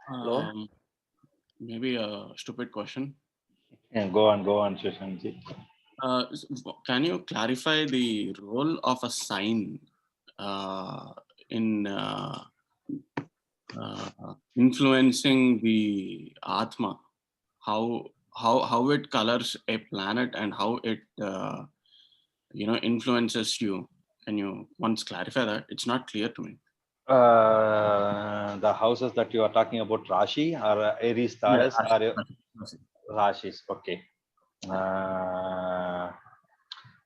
Hello? Maybe a stupid question. Yeah, go on, Shushanji. Can you clarify the role of a sign in influencing the Atma? How it colors a planet and how it influences you? Can you once clarify that? It's not clear to me. The houses that you are talking about, Rashi or Aries, Yeah, Taurus, or Rashi. Rashis. Okay.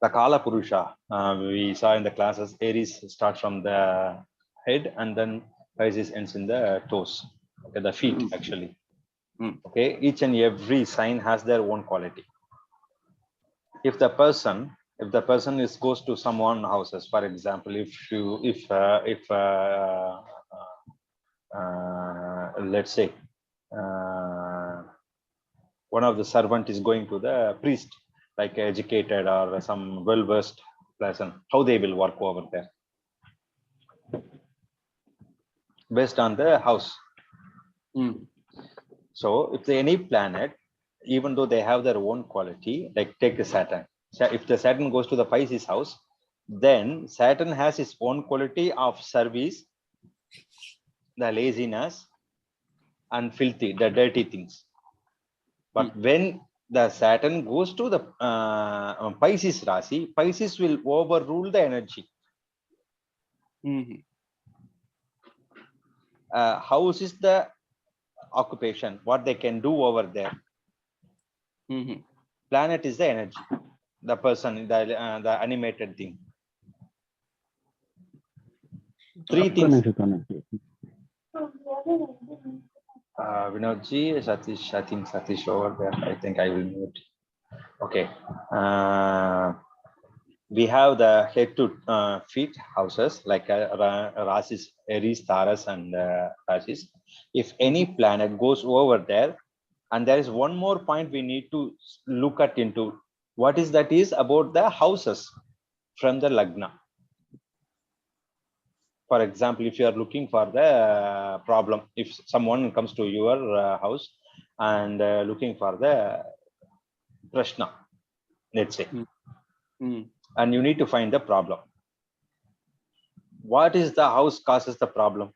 The Kala Purusha, we saw in the classes, Aries starts from the head and then Pisces ends in the toes, okay, the feet actually. Okay, each and every sign has their own quality. If the person is goes to someone houses, for example, let's say one of the servant is going to the priest, like educated or some well-versed person, how they will work over there based on the house. So if any planet, even though they have their own quality, like take the Saturn. So if the Saturn goes to the Pisces house, then Saturn has its own quality of service, the laziness, and filthy, the dirty things. But when the Saturn goes to the Pisces Rasi, Pisces will overrule the energy. House is the occupation, what they can do over there. Planet is the energy, the person, the animated thing. Three things. Vinodji, Satish, I think Satish over there. I think I will mute. Okay. We have the head to feet houses like Rasis, Aries, Taurus, and Rasis. If any planet goes over there, and there is one more point we need to look at into, what is that is about the houses from the lagna. For example, if you are looking for the problem, if someone comes to your house and looking for the prashna, let's say, and you need to find the problem. What is the house causes the problem?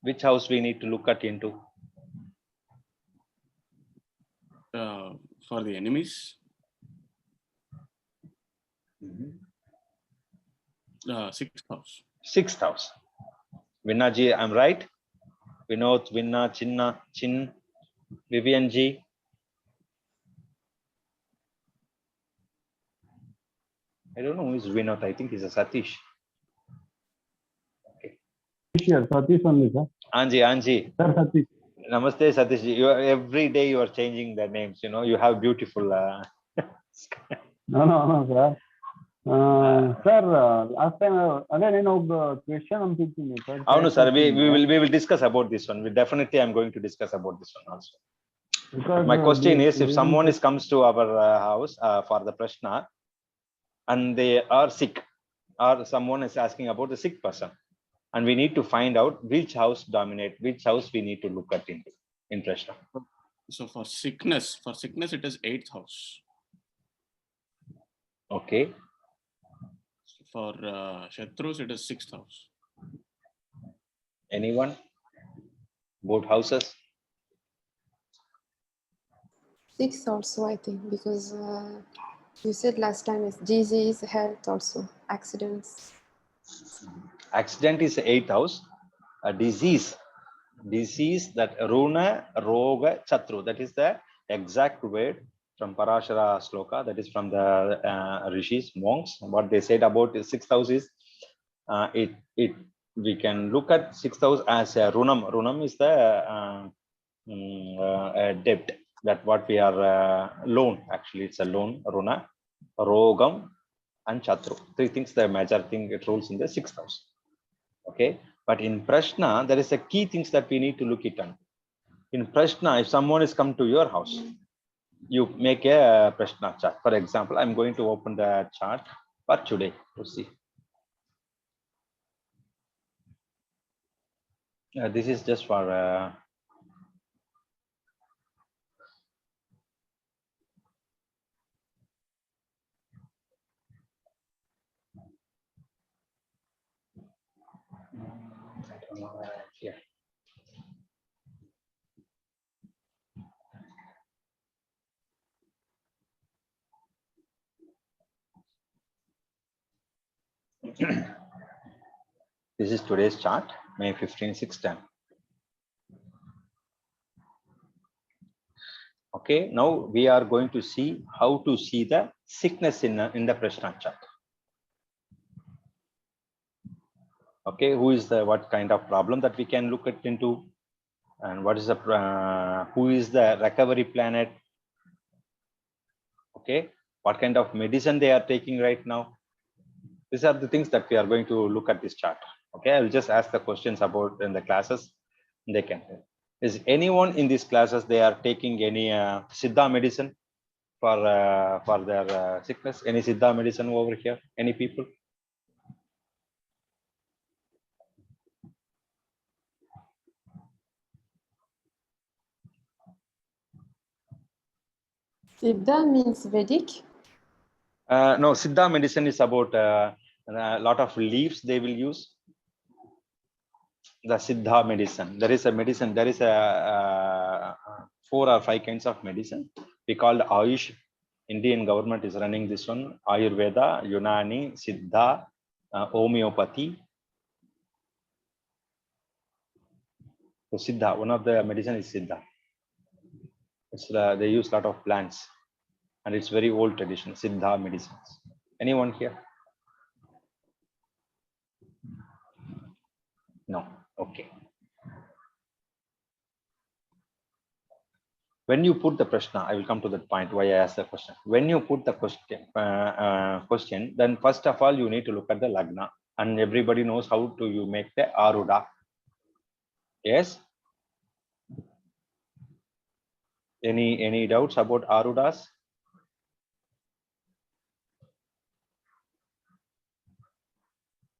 Which house we need to look at into? For the enemies? Sixth house. Sixth house. Vinnaji, I'm right? Vinod, Vinna, Chinna, Chin, Vivian Ji. I don't know who is Vinod. I think he's a Satish. Okay. Satish only, sir. Anji. Sir, Satish. Namaste, Satish. You are, every day you are changing the names. You know, you have beautiful. No, sir. Sir, last time again question I'm thinking. No, sir. We will discuss about this one. Definitely I'm going to discuss about this one also. Because my question is, if someone comes to our house for the prashna and they are sick, or someone is asking about the sick person, and we need to find out which house dominate, which house we need to look at in prashna. So for sickness it is 8th house. Okay. For Shatrus, it is 6th house. Anyone? Both houses? 6th also, I think, because you said last time is disease, health also, accidents. Accident is 8th house. A disease that Runa, Roga, Chatru. That is the exact word from Parashara Sloka. That is from the Rishis, monks. What they said about the 6th house is we can look at 6th house as a runam. Runam is the debt, that what we are loan. Actually, it's a loan. Runa, Rogam, and Chatru. Three things, the major thing it rules in the 6th house. Okay, but in prashna there is a key things that we need to look it on. In prashna, if someone is come to your house, you make a prashna chart. For example, I'm going to open the chart for today to see. This is just for Yeah. This is today's chart, May 15, 610. Okay, now we are going to see how to see the sickness in the prashna chart. Okay, who is the what kind of problem that we can look at into, and what is the who is the recovery planet? Okay, what kind of medicine they are taking right now? These are the things that we are going to look at this chart. Okay, I will just ask the questions about in the classes. They can. Is anyone in these classes they are taking any Siddha medicine for their sickness? Any Siddha medicine over here? Any people? Siddha means Vedic. No, Siddha medicine is about a lot of leaves they will use. The Siddha medicine. There is a medicine. There is a 4 or 5 kinds of medicine. We call Ayush. Indian government is running this one. Ayurveda, Unani, Siddha, homeopathy. So Siddha, one of the medicine is Siddha. It's they use a lot of plants, and it's very old tradition. Siddha medicines. Anyone here? No. Okay. When you put the prashna, I will come to that point why I asked the question. When you put the question, then first of all you need to look at the lagna, and everybody knows how to you make the aruda. Yes. Any doubts about arudas?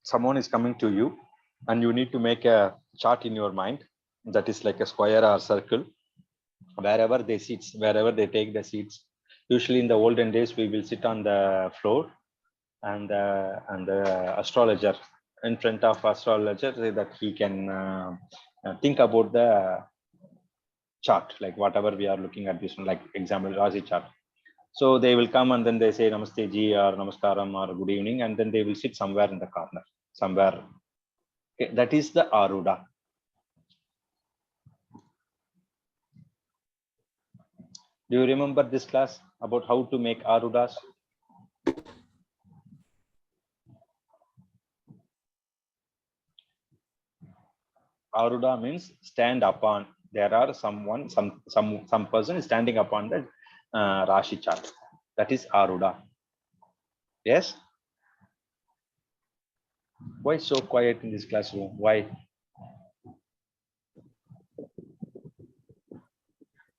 Someone is coming to you, and you need to make a chart in your mind that is like a square or circle. Wherever they sit, wherever they take the seats. Usually in the olden days, we will sit on the floor, and the astrologer in front of astrologer so that he can think about the chart, like whatever we are looking at this one, like example Rashi chart. So they will come and then they say Namaste ji or Namaskaram or good evening, and then they will sit somewhere in the corner, somewhere. Okay, that is the aruda. Do you remember this class about how to make arudas? Aruda means stand upon. There are someone, some person is standing upon the Rashi chart. That is aruda. Yes. Why so quiet in this classroom? Why?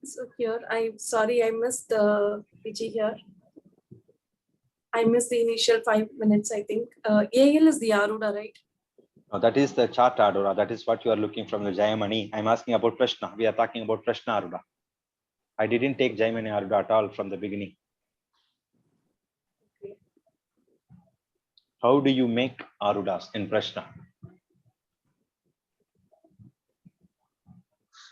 So here, I'm sorry, I missed the PG here. I missed the initial 5 minutes, I think. AL is the Aruda, right? No, that is the chart aruda. That is what you are looking from the Jayamani. I'm asking about prashna. We are talking about prashna aruda. I didn't take Jayamani aruda at all from the beginning. Okay. How do you make arudas in prashna?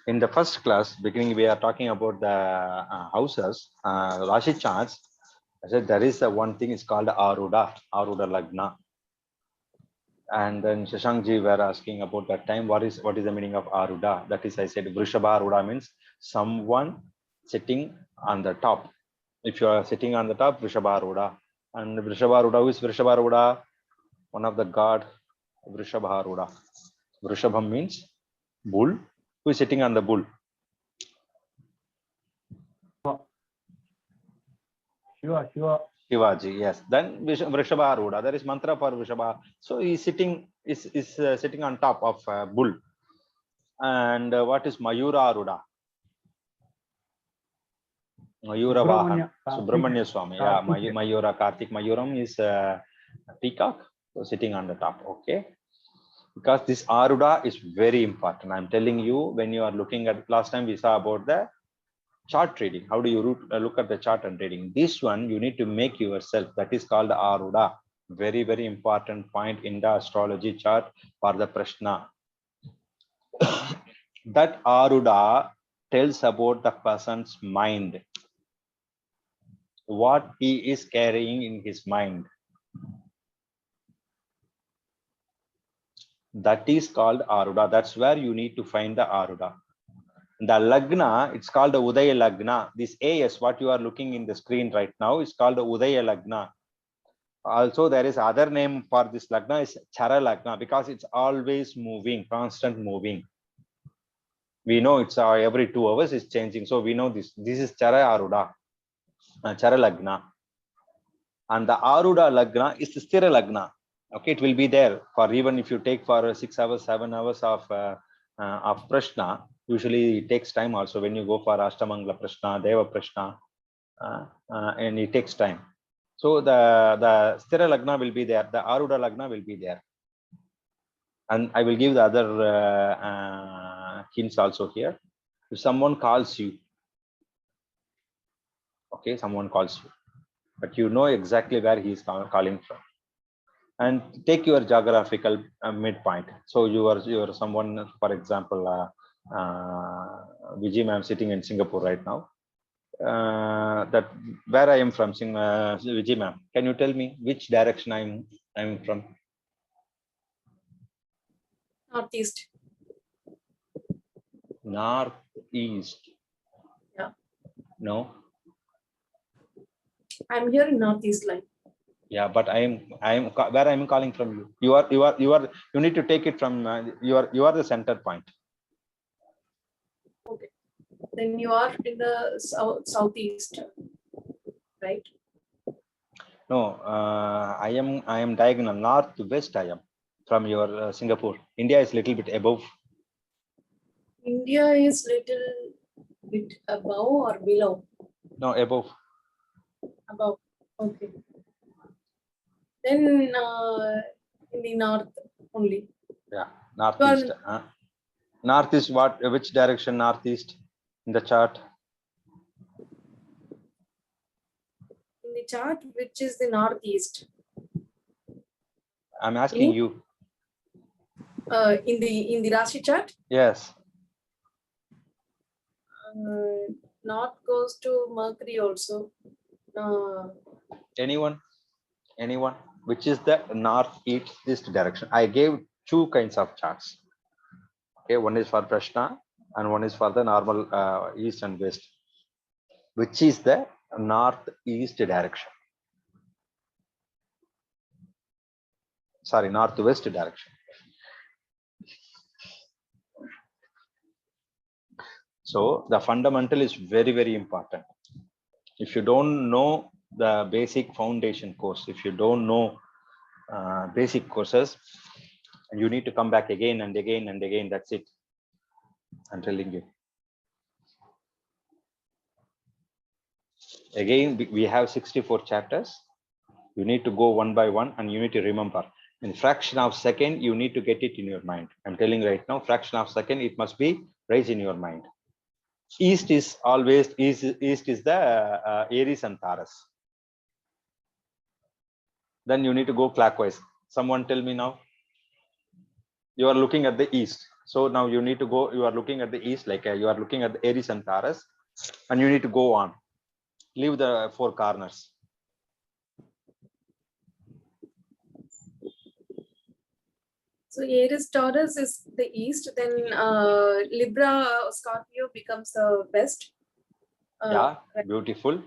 In the first class, beginning, we are talking about the houses, Rashi charts. I said there is one thing is called aruda lagna. And then Shashankji were asking about that time, what is the meaning of aruda? That is, I said Vrishabha aruda means someone sitting on the top. If you are sitting on the top, Vrishabha aruda. And Vrishabha aruda, who is Vrishabha aruda? One of the god, Vrishabha aruda. Vrishabham means bull. Who is sitting on the bull? Shivaji, yes. Then Vrishabha aruda. There is mantra for Vrishabha. So he is sitting sitting on top of a bull. And what is Mayura aruda? Mayura Vahan. Subramanya Swami. Yeah, Mayura Kartik. Mayuram is peacock. So sitting on the top. Okay. Because this aruda is very important. I'm telling you, when you are looking at last time we saw about the chart reading. How do you look at the chart and reading? This one you need to make yourself. That is called aruda. Very, very important point in the astrology chart for the prashna. that aruda tells about the person's mind, what he is carrying in his mind. That is called aruda. That's where you need to find the aruda. The lagna, it's called the udaya lagna. This AS, what you are looking in the screen right now, is called the udaya lagna. Also, there is other name for this lagna is chara lagna, because it's always moving, constant moving. We know it's every 2 hours is changing. So we know this. This is chara aruda, chara lagna. And the aruda lagna is the sthira lagna. Okay, it will be there for even if you take for 6 hours, 7 hours of prashna. Usually it takes time also when you go for Ashtamangala prashna, Deva prashna, and it takes time. So the sthira lagna will be there, the aruda lagna will be there. And I will give the other hints also here. If someone calls you, okay, someone calls you, but you know exactly where he is calling from. And take your geographical midpoint. So you are someone, for example, Vijay ma'am sitting in Singapore right now. That where I am from, Vijay ma'am. Can you tell me which direction I'm from? Northeast. Northeast. Yeah. No. I'm here in Northeast line. Yeah, but I am where I'm calling from you. You need to take it from you are the center point. Okay. Then you are in the southeast, right? No, I am diagonal northwest. I am from your Singapore. India is little bit above. India is little bit above or below? No, above. Above. Okay. Then in the north only. Yeah, northeast. North is what? Which direction? Northeast in the chart. In the chart, which is the northeast? I'm asking you. In the Rashi chart? Yes. North goes to Mercury also. Anyone? Which is the northeast direction? I gave 2 kinds of charts. Okay, one is for prashna and one is for the normal east and west. Which is the northeast direction? Sorry, northwest direction. So the fundamental is very, very important. If you don't know the basic foundation course, if you don't know basic courses, you need to come back again and again and again. That's it. I'm telling you. Again, we have 64 chapters. You need to go one by one and you need to remember. In fraction of second, you need to get it in your mind. I'm telling you right now, fraction of second, it must be raised in your mind. East is always, east is the Aries and Taurus. Then you need to go clockwise. Someone tell me now. You are looking at the east. So now you need to go, you are looking at the east, like you are looking at the Aries and Taurus, and you need to go on. Leave the 4 corners. So Aries Taurus is the east, then Libra Scorpio becomes the west. Yeah, right. beautiful.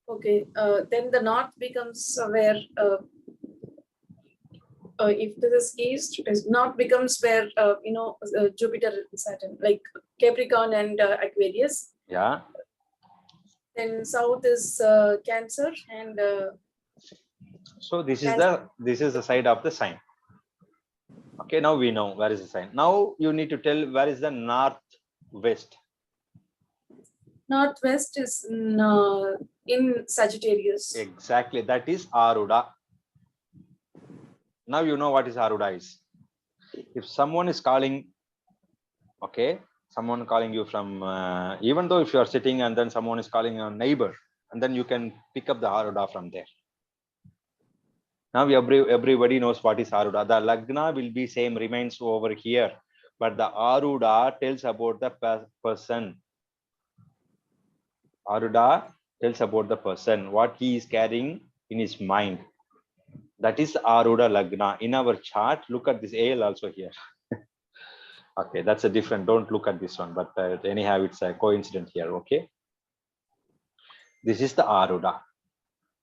Okay, then the north becomes where if this is east, north becomes where Jupiter and Saturn, like Capricorn and Aquarius. Yeah. Then south is Cancer and. So this is the side of the sign. Okay, now we know where is the sign. Now you need to tell where is the northwest. Northwest is in Sagittarius. Exactly, that is aruda. Now you know what is aruda is. If someone is calling, okay, someone calling you from, even though if you are sitting and then someone is calling a neighbor, and then you can pick up the aruda from there. Now everybody knows what is aruda. The lagna will be same, remains over here. but the aruda tells about the person. Aruda tells about the person, what he is carrying in his mind. That is aruda lagna. In our chart, look at this AL also here. Okay, that's a different, don't look at this one, but anyhow, it's a coincidence here, okay? This is the aruda.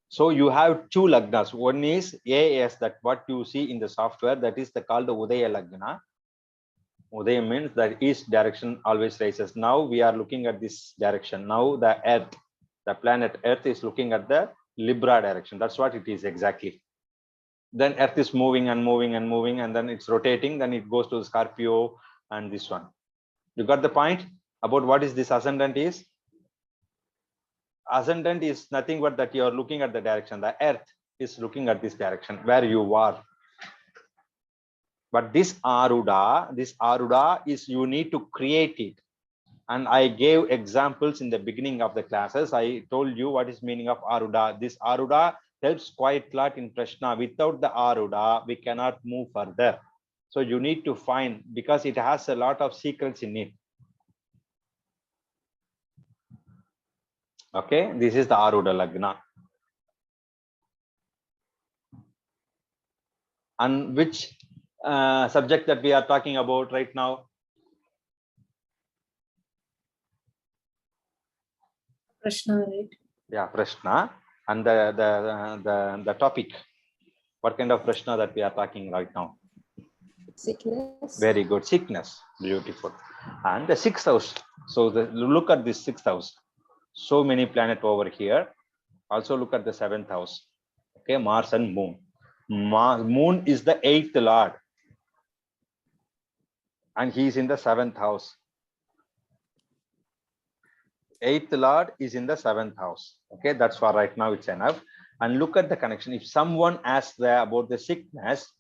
So you have two lagnas. One is AS, that what you see in the software, that is called the Udaya lagna. Udaya means that east direction always rises. Now we are looking at this direction. Now the Earth, the planet Earth is looking at the Libra direction. That's what it is exactly. Then Earth is moving and moving and moving, and then it's rotating. Then it goes to the Scorpio and this one. You got the point about what is this ascendant is? Ascendant is nothing but that you are looking at the direction. The Earth is looking at this direction where you are. But this aruda is you need to create it. And I gave examples in the beginning of the classes. I told you what is meaning of aruda. This aruda helps quite a lot in prashna. Without the aruda, we cannot move further. So you need to find, because it has a lot of secrets in it. Okay, this is the aruda lagna. And which subject that we are talking about right now? Prashna, right? Yeah, prashna. And the topic, what kind of prashna that we are talking right now? Sickness. Very good. Sickness. Beautiful. And the sixth house. So look at this sixth house. So many planets over here. Also look at the seventh house. Okay, Mars and Moon. Moon is the eighth lord, and he is in the seventh house. Eighth lord is in the seventh house. Okay, that's for right now. It's enough. And look at the connection. If someone asks about the sickness,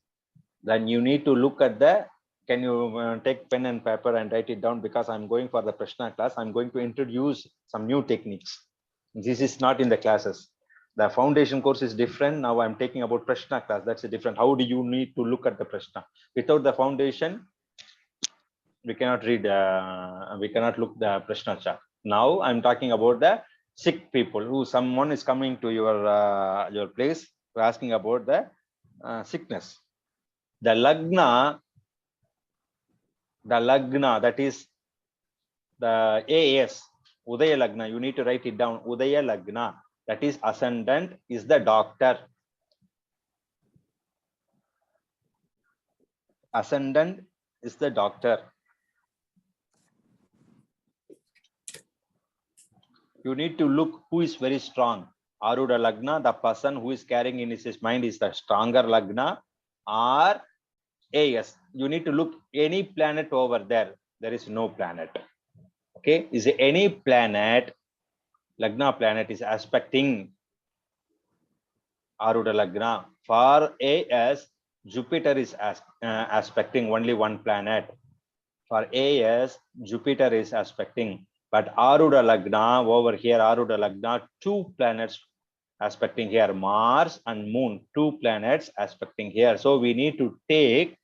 then you need to look at the. Can you take pen and paper and write it down? Because I'm going for the prashna class. I'm going to introduce some new techniques. This is not in the classes. The foundation course is different. Now I'm taking about prashna class. That's a different. How do you need to look at the prashna? Without the foundation, we cannot read. We cannot look the prashna chart. Now I'm talking about the sick people. Who someone is coming to your place, asking about the sickness. The lagna, that is the AS, Udaya lagna. You need to write it down. Udaya lagna. That is ascendant is the doctor. Ascendant is the doctor. You need to look who is very strong. Aruda lagna, the person who is carrying in his mind is the stronger lagna, or AS. You need to look any planet over there. There is no planet. Okay, is there any planet? Lagna planet is aspecting Aruda lagna. For AS, Jupiter is aspecting only one planet. For AS, Jupiter is aspecting. But Aruda lagna over here, Aruda lagna, two planets aspecting here, Mars and Moon, two planets aspecting here. So we need to take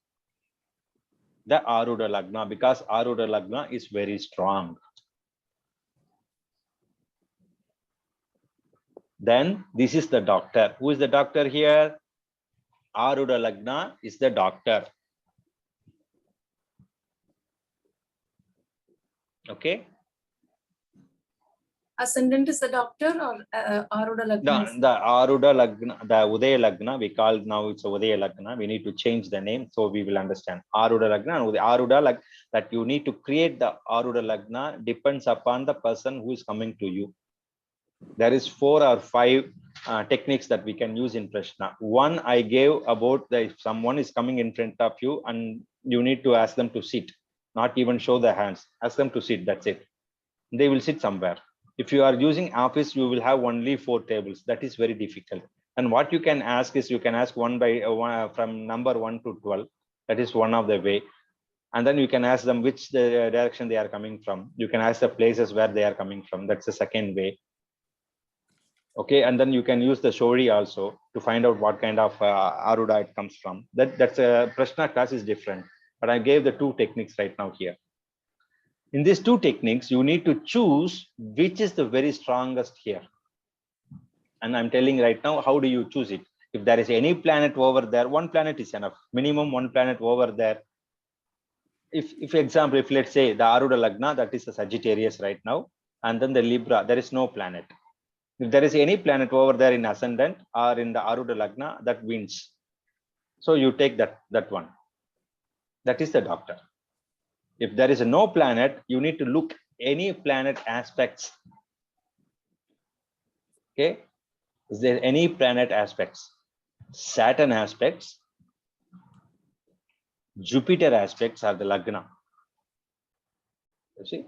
the Aruda lagna because Aruda lagna is very strong. Then this is the doctor. Who is the doctor here? Aruda lagna is the doctor. Okay. Ascendant is the doctor or aruda lagna? The Aruda lagna, the Udaya lagna, we call now it's Udaya lagna. We need to change the name so we will understand. Aruda lagna and Aruda lag, that you need to create the Aruda lagna depends upon the person who is coming to you. There is 4 or 5 techniques that we can use in prashna. One I gave about if someone is coming in front of you and you need to ask them to sit, not even show the hands. Ask them to sit. That's it. They will sit somewhere. If you are using office, you will have only 4 tables. That is very difficult. And what you can ask is you can ask one by one from number 1 to 12. That is one of the way. And then you can ask them which the direction they are coming from. You can ask the places where they are coming from. That's the second way. Okay, and then you can use the shori also to find out what kind of aruda it comes from. That's a prashna class is different. but I gave the two techniques right now here. In these two techniques, you need to choose which is the very strongest here. And I'm telling right now, how do you choose it? If there is any planet over there, one planet is enough. Minimum one planet over there. If example, if let's say the aruda lagna, that is the Sagittarius right now, and then the Libra, there is no planet. If there is any planet over there in ascendant or in the aruda lagna, that wins. So you take that one. That is the doctor. If there is no planet, you need to look any planet aspects. Okay, is there any planet aspects? Saturn aspects, Jupiter aspects are the lagna. You see,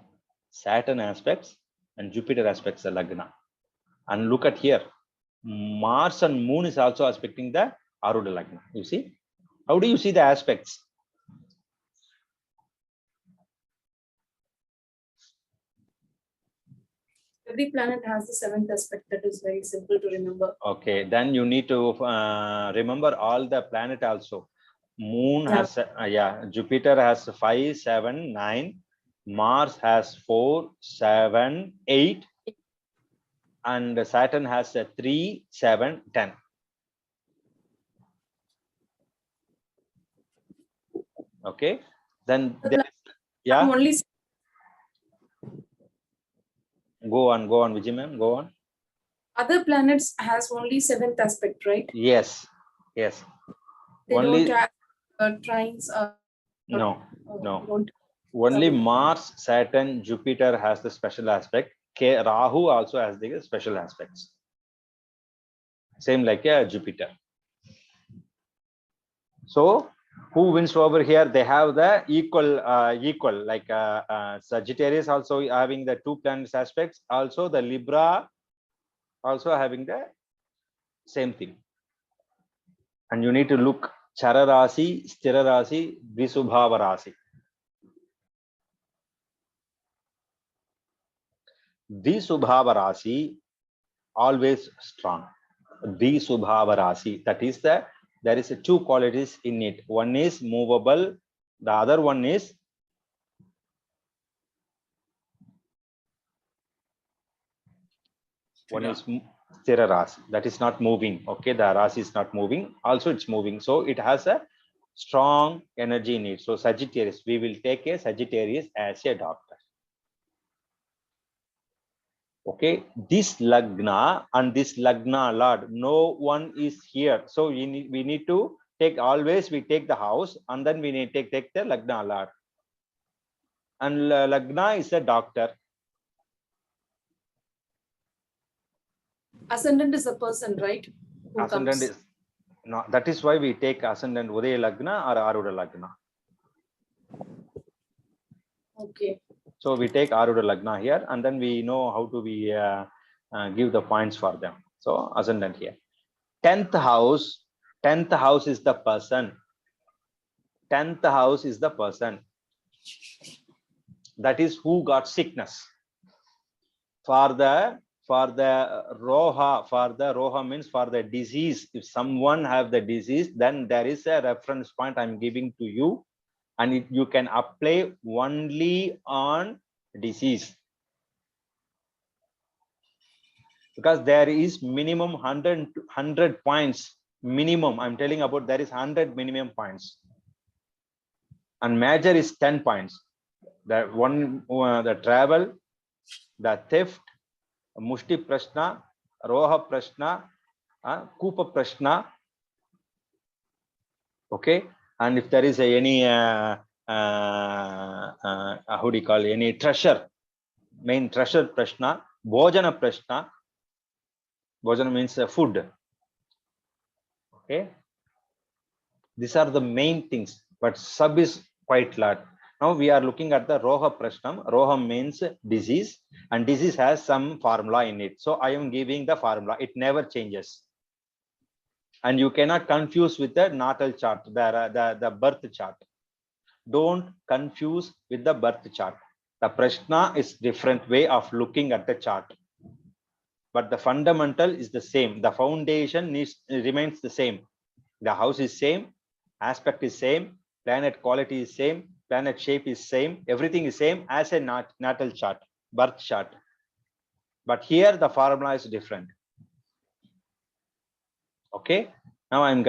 Saturn aspects and Jupiter aspects are lagna. And look at here, Mars and Moon is also aspecting the aruda lagna. You see, how do you see the aspects? Every planet has the 7th aspect. That is very simple to remember. Okay, then you need to remember all the planet also. Moon has Jupiter has 5, 7, 9. Mars has 4, 7, 8, and Saturn has 3, 7, 10. Okay, then yeah. Only Go on, Vijay ma'am, go on. other planets has only 7th aspect, right? Yes, yes. They Only don't have trines. no. Don't. Only Mars, Saturn, Jupiter has the special aspect. Rahu also has the special aspects. Same like Jupiter. So who wins over here? They have the equal like Sagittarius also having the two planets aspects. Also the Libra also having the same thing. And you need to look Chara Rasi, Sthira Rasi, Visubhava Rasi. Visubhava Rasi always strong. Visubhava Rasi, that is there is two qualities in it. One is movable, the other one is Sthira Rasi, that is not moving. Okay, the Rasi is not moving, also it's moving, so it has a strong energy in it. So Sagittarius, we will take a Sagittarius as a doctor. Okay, this lagna and this lagna lord, no one is here, so we need to take, always we take the house and then we need to take the lagna lord, and lagna is a doctor. Ascendant is a person, right? Who Ascendant comes. is no, that is why we take ascendant Udaya lagna or aruda lagna. Okay. So we take aruda lagna here, and then we know how to we give the points for them. So ascendant here. 10th house is the person. 10th house is the person. That is who got sickness. For the roha means for the disease. If someone have the disease, then there is a reference point I'm giving to you, and you can apply only on disease, because there is minimum 100 points minimum. I'm telling about there is 100 minimum points, and major is 10 points. The one the travel, the theft, mushti prashna, roha prashna, kupa prashna. Okay, and if there is any how do you call any treasure, main treasure prashna, bhojana prashna. Bhojana means food. Okay, these are the main things, but sub is quite large. Now we are looking at the roha prashnam. Roha means disease, and disease has some formula in it. So I am giving the formula. It never changes, and you cannot confuse with the natal chart, the birth chart. Don't confuse with the birth chart. The prashna is different way of looking at the chart, but the fundamental is the same. The foundation remains the same. The house is same, aspect is same, Planet quality is same, planet shape is same, everything is same as a natal chart, birth chart. But here the formula is different. Okay. Now I'm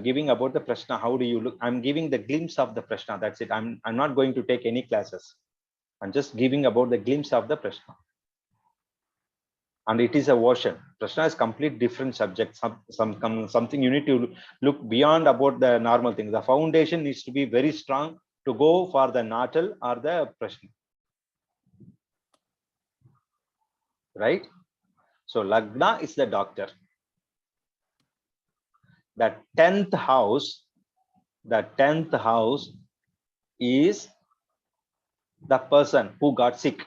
giving about the prashna. How do you look? I'm giving the glimpse of the prashna. That's it. I'm not going to take any classes. I'm just giving about the glimpse of the prashna. And it is a version. Prashna is complete different subject. Something you need to look beyond about the normal thing. The foundation needs to be very strong to go for the natal or the prashna. Right? So lagna is the doctor. The 10th house is the person who got sick.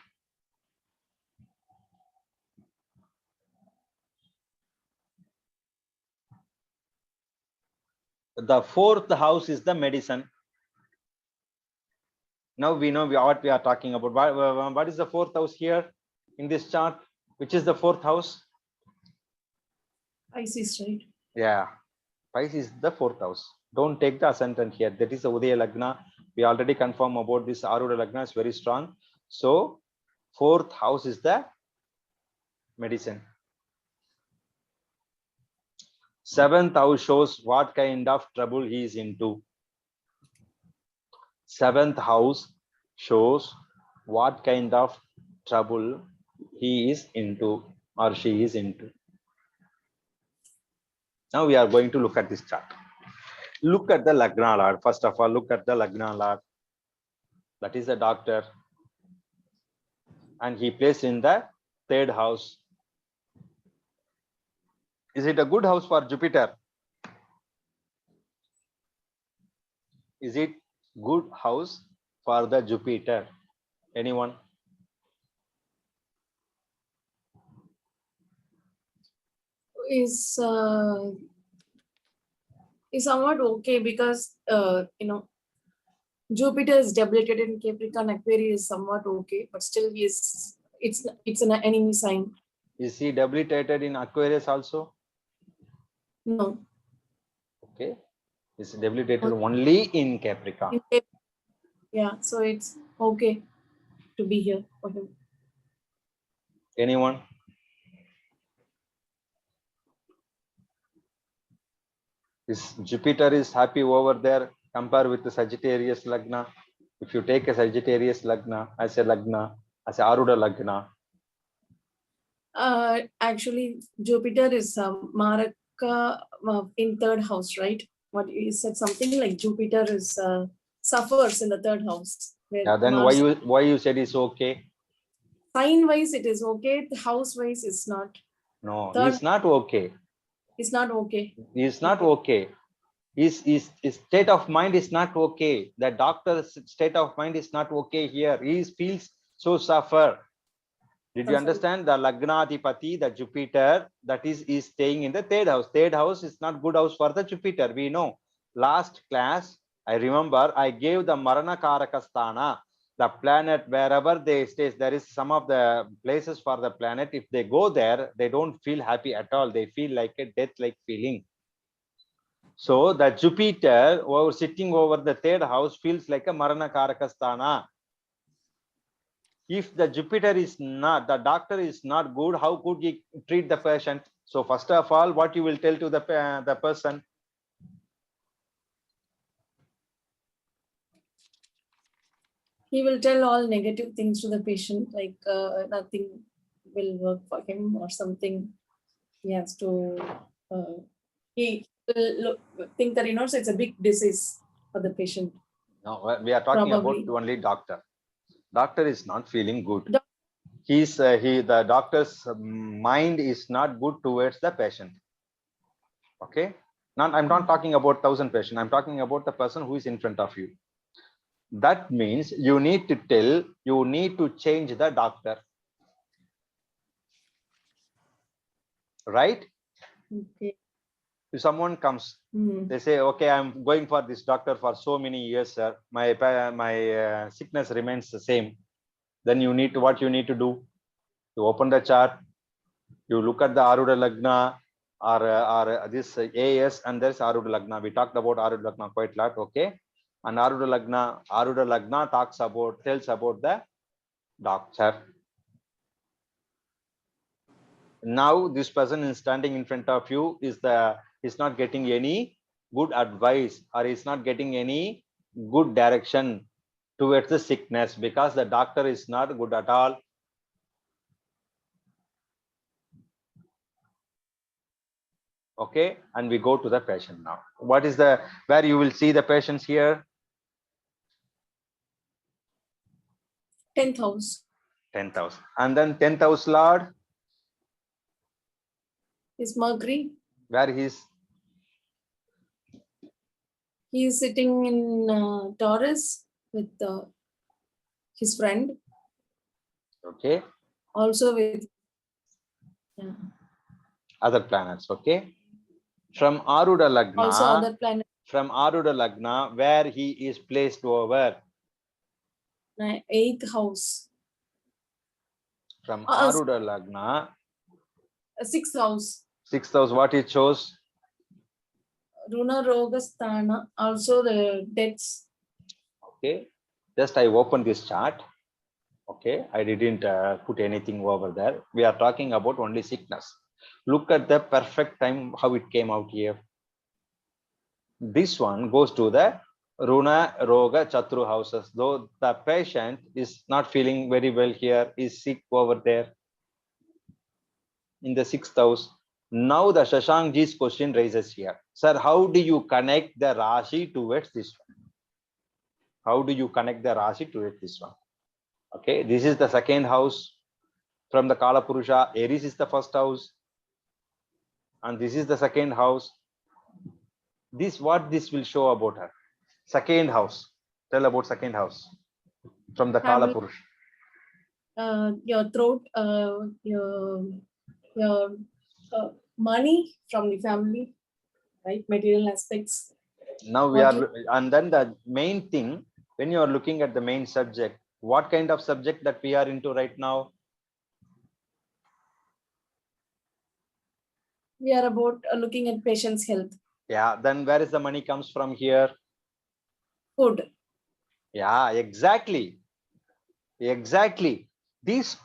The 4th house is the medicine. Now we know what we are talking about. What is the 4th house here in this chart? Which is the 4th house? Pisces, right? Yeah, Pisces is the 4th house. Don't take the ascendant here. That is the Udaya Lagna. We already confirmed about this. Aruda Lagna is very strong. So 4th house is the medicine. 7th house shows what kind of trouble he is into. 7th house shows what kind of trouble he is into or she is into. Now we are going to look at this chart. Look at the Lagna Lord. First of all, look at the Lagna Lord. That is the doctor. And he placed in the 3rd house. Is it a good house for Jupiter? Is it good house for the Jupiter? Anyone? Is somewhat okay because Jupiter is debilitated in Capricorn. Aquarius is somewhat okay, but still it's an enemy sign. Is he debilitated in Aquarius also? No. Okay. Is debilitated only in Capricorn. Yeah, so it's okay to be here for him. Anyone? Is Jupiter is happy over there compared with the Sagittarius Lagna? If you take a Sagittarius Lagna, as a Aruda Lagna. Actually, Jupiter is Maraka in 3rd house, right? What you said, something like Jupiter is suffers in the 3rd house. Yeah, then why you said it's okay? Sign wise it is okay. House wise it's not. No, it's not okay. It's not okay. It's not okay. His state of mind is not okay. The doctor's state of mind is not okay here. He feels so suffer. Did you understand? The Lagnadipati, the Jupiter, that is staying in the 3rd house. 3rd house is not good house for the Jupiter. We know. Last class, I remember I gave the Marana Karakasthana, the planet wherever they stay. There is some of the places for the planet. If they go there, they don't feel happy at all. They feel like a death-like feeling. So the Jupiter sitting over the 3rd house feels like a Marana Karakasthana. If the Jupiter is not, the doctor is not good, how could he treat the patient? So first of all, what you will tell to the person? He will tell all negative things to the patient, like nothing will work for him or something. He has to, he will think that, so it's a big disease for the patient. No, we are talking Probably. about only doctor. Doctor is not feeling good. The doctor's mind is not good towards the patient. Okay. I'm not talking about 1,000 patients. I'm talking about the person who is in front of you. That means you need to change the doctor. Right? Okay. If someone comes, they say, okay, I'm going for this doctor for so many years, sir. My sickness remains the same. Then what you need to do? You open the chart, you look at the Aruda Lagna or this AS, and there's Aruda Lagna. We talked about Aruda Lagna quite a lot. Okay. And aruda lagna tells about the doctor. Now this person is standing in front of you is not getting any good advice, or is not getting any good direction towards the sickness, because the doctor is not good at all. Okay, and we go to the patient now. What is where you will see the patients here? 10th house 10th house. And then 10th house lord, is Mercury. where he is? He is sitting in Taurus with his friend, Okay, also with other planets. Okay, from aruda also lagna, other planet. from aruda lagna, where he is placed over? 8th house, From aruda lagna, 6th house, 6th house, what it shows? Runa Rogasthana, also the deaths. Okay, just I opened this chart. Okay, I didn't put anything over there. We are talking about only sickness. Look at the perfect time, how it came out here. This one goes to the Runa, Roga, Chatru houses. Though the patient is not feeling very well here, is sick over there in the 6th house. Now the Shashankji's question raises here. Sir, how do you connect the Rashi towards this one? How do you connect the Rashi towards this one? Okay, this is the 2nd house from the Kala Purusha. Aries is the 1st house. And this is the 2nd house. What this will show about her? 2nd house. Tell about 2nd house from the Kala Family. Purusha. Your throat, your money from the family, right? Material aspects. Now we are, and then the main thing, when you are looking at the main subject, what kind of subject that we are into right now? We are about looking at patient's health. Yeah, then where is the money comes from here? Food. Yeah, exactly. Exactly. This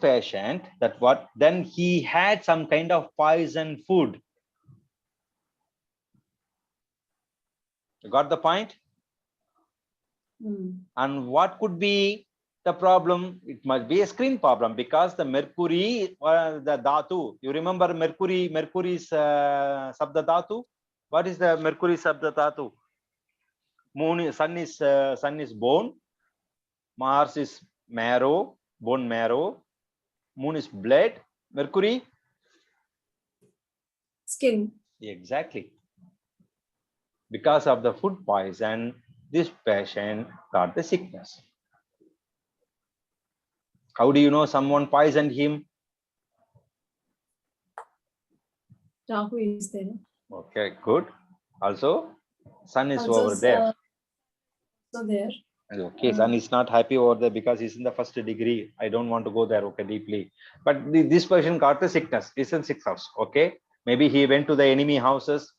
patient, that what, then he had some kind of poison food. You got the point? And what could be the problem? It must be a screen problem, because the mercury, the dhatu, you remember mercury's sabda dhatu? What is the mercury sabda dhatu? Sun is bone, Mars is marrow, bone marrow, moon is blood, mercury skin. Exactly. Because of the food poison, this patient got the sickness. How do you know someone poisoned him? Rahu is there. Okay, good. Also, sun is Also, over there. So there. Okay, sun is not happy over there because he's in the 1st degree. I don't want to go there, okay, deeply. But this person got the sickness. It's in 6th house. Okay, maybe he went to the enemy houses.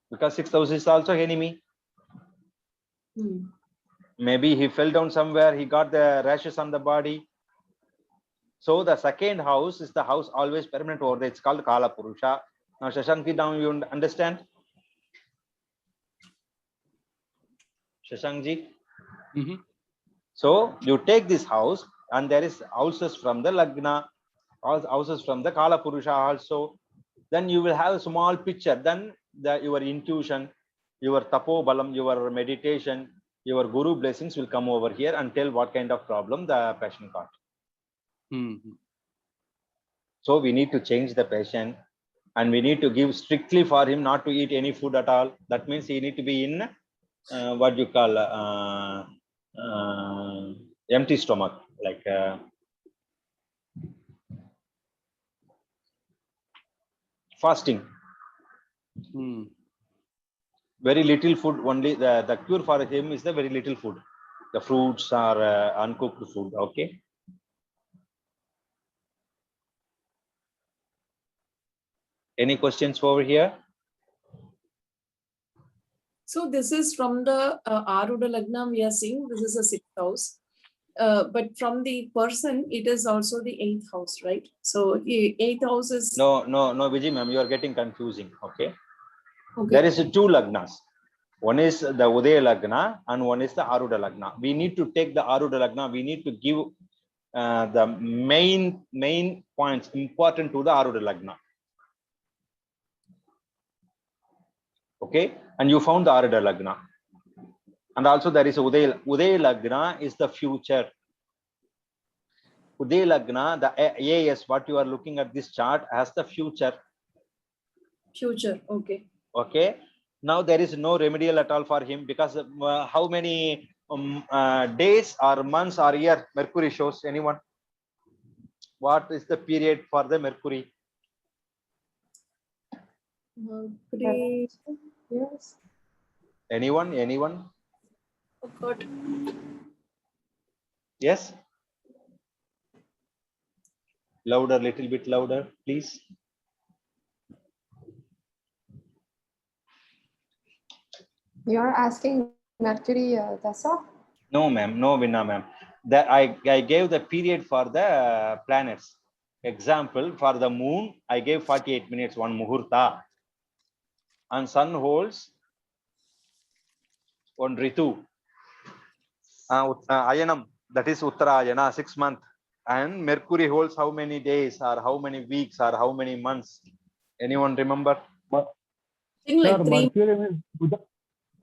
Because 6th house is also enemy. Maybe he fell down somewhere. He got the rashes on the body. So the 2nd house is the house always permanent over there. It's called Kala Purusha. Now, Shashanki, now you understand? Shashankji? So you take this house, and there is houses from the Lagna, houses from the Kala Purusha also. Then you will have a small picture. Then your intuition, your tapo balam, your meditation, your guru blessings will come over here and tell what kind of problem the patient got. So we need to change the patient, and we need to give strictly for him not to eat any food at all. That means he need to be in what you call empty stomach, like fasting. Very little food. Only the cure for him is the very little food. The fruits are uncooked food. Okay. Any questions over here? So this is from the aruda lagna. We are seeing this is a 6th house. But from the person, it is also the 8th house, right? So 8th house is No, Vijay ma'am, you are getting confusing. Okay. okay. There is two lagnas. One is the Udaya Lagna and one is the Aruda Lagna. We need to take the Aruda Lagna. We need to give the main points important to the Aruda Lagna. Okay. And you found the Aruda Lagna. And also there is Udaya Lagna is the future. Udaya Lagna, the AS, what you are looking at this chart as the future. Future. Okay. Okay. Now there is no remedial at all for him because how many days or months or year Mercury shows? Anyone? What is the period for the Mercury? Mercury. Yes. Anyone? Oh God. Yes. Louder, little bit louder, please. You are asking Mercury Dasa? No, ma'am. No, Vinna, ma'am. That I gave the period for the planets. Example, for the moon, I gave 48 minutes, one muhurta. And sun holds one ritu. Ayanam, that is Uttarayana, 6 months. And Mercury holds how many days or how many weeks or how many months? Anyone remember? Thing Sir, like 3. Mercury means Buddha.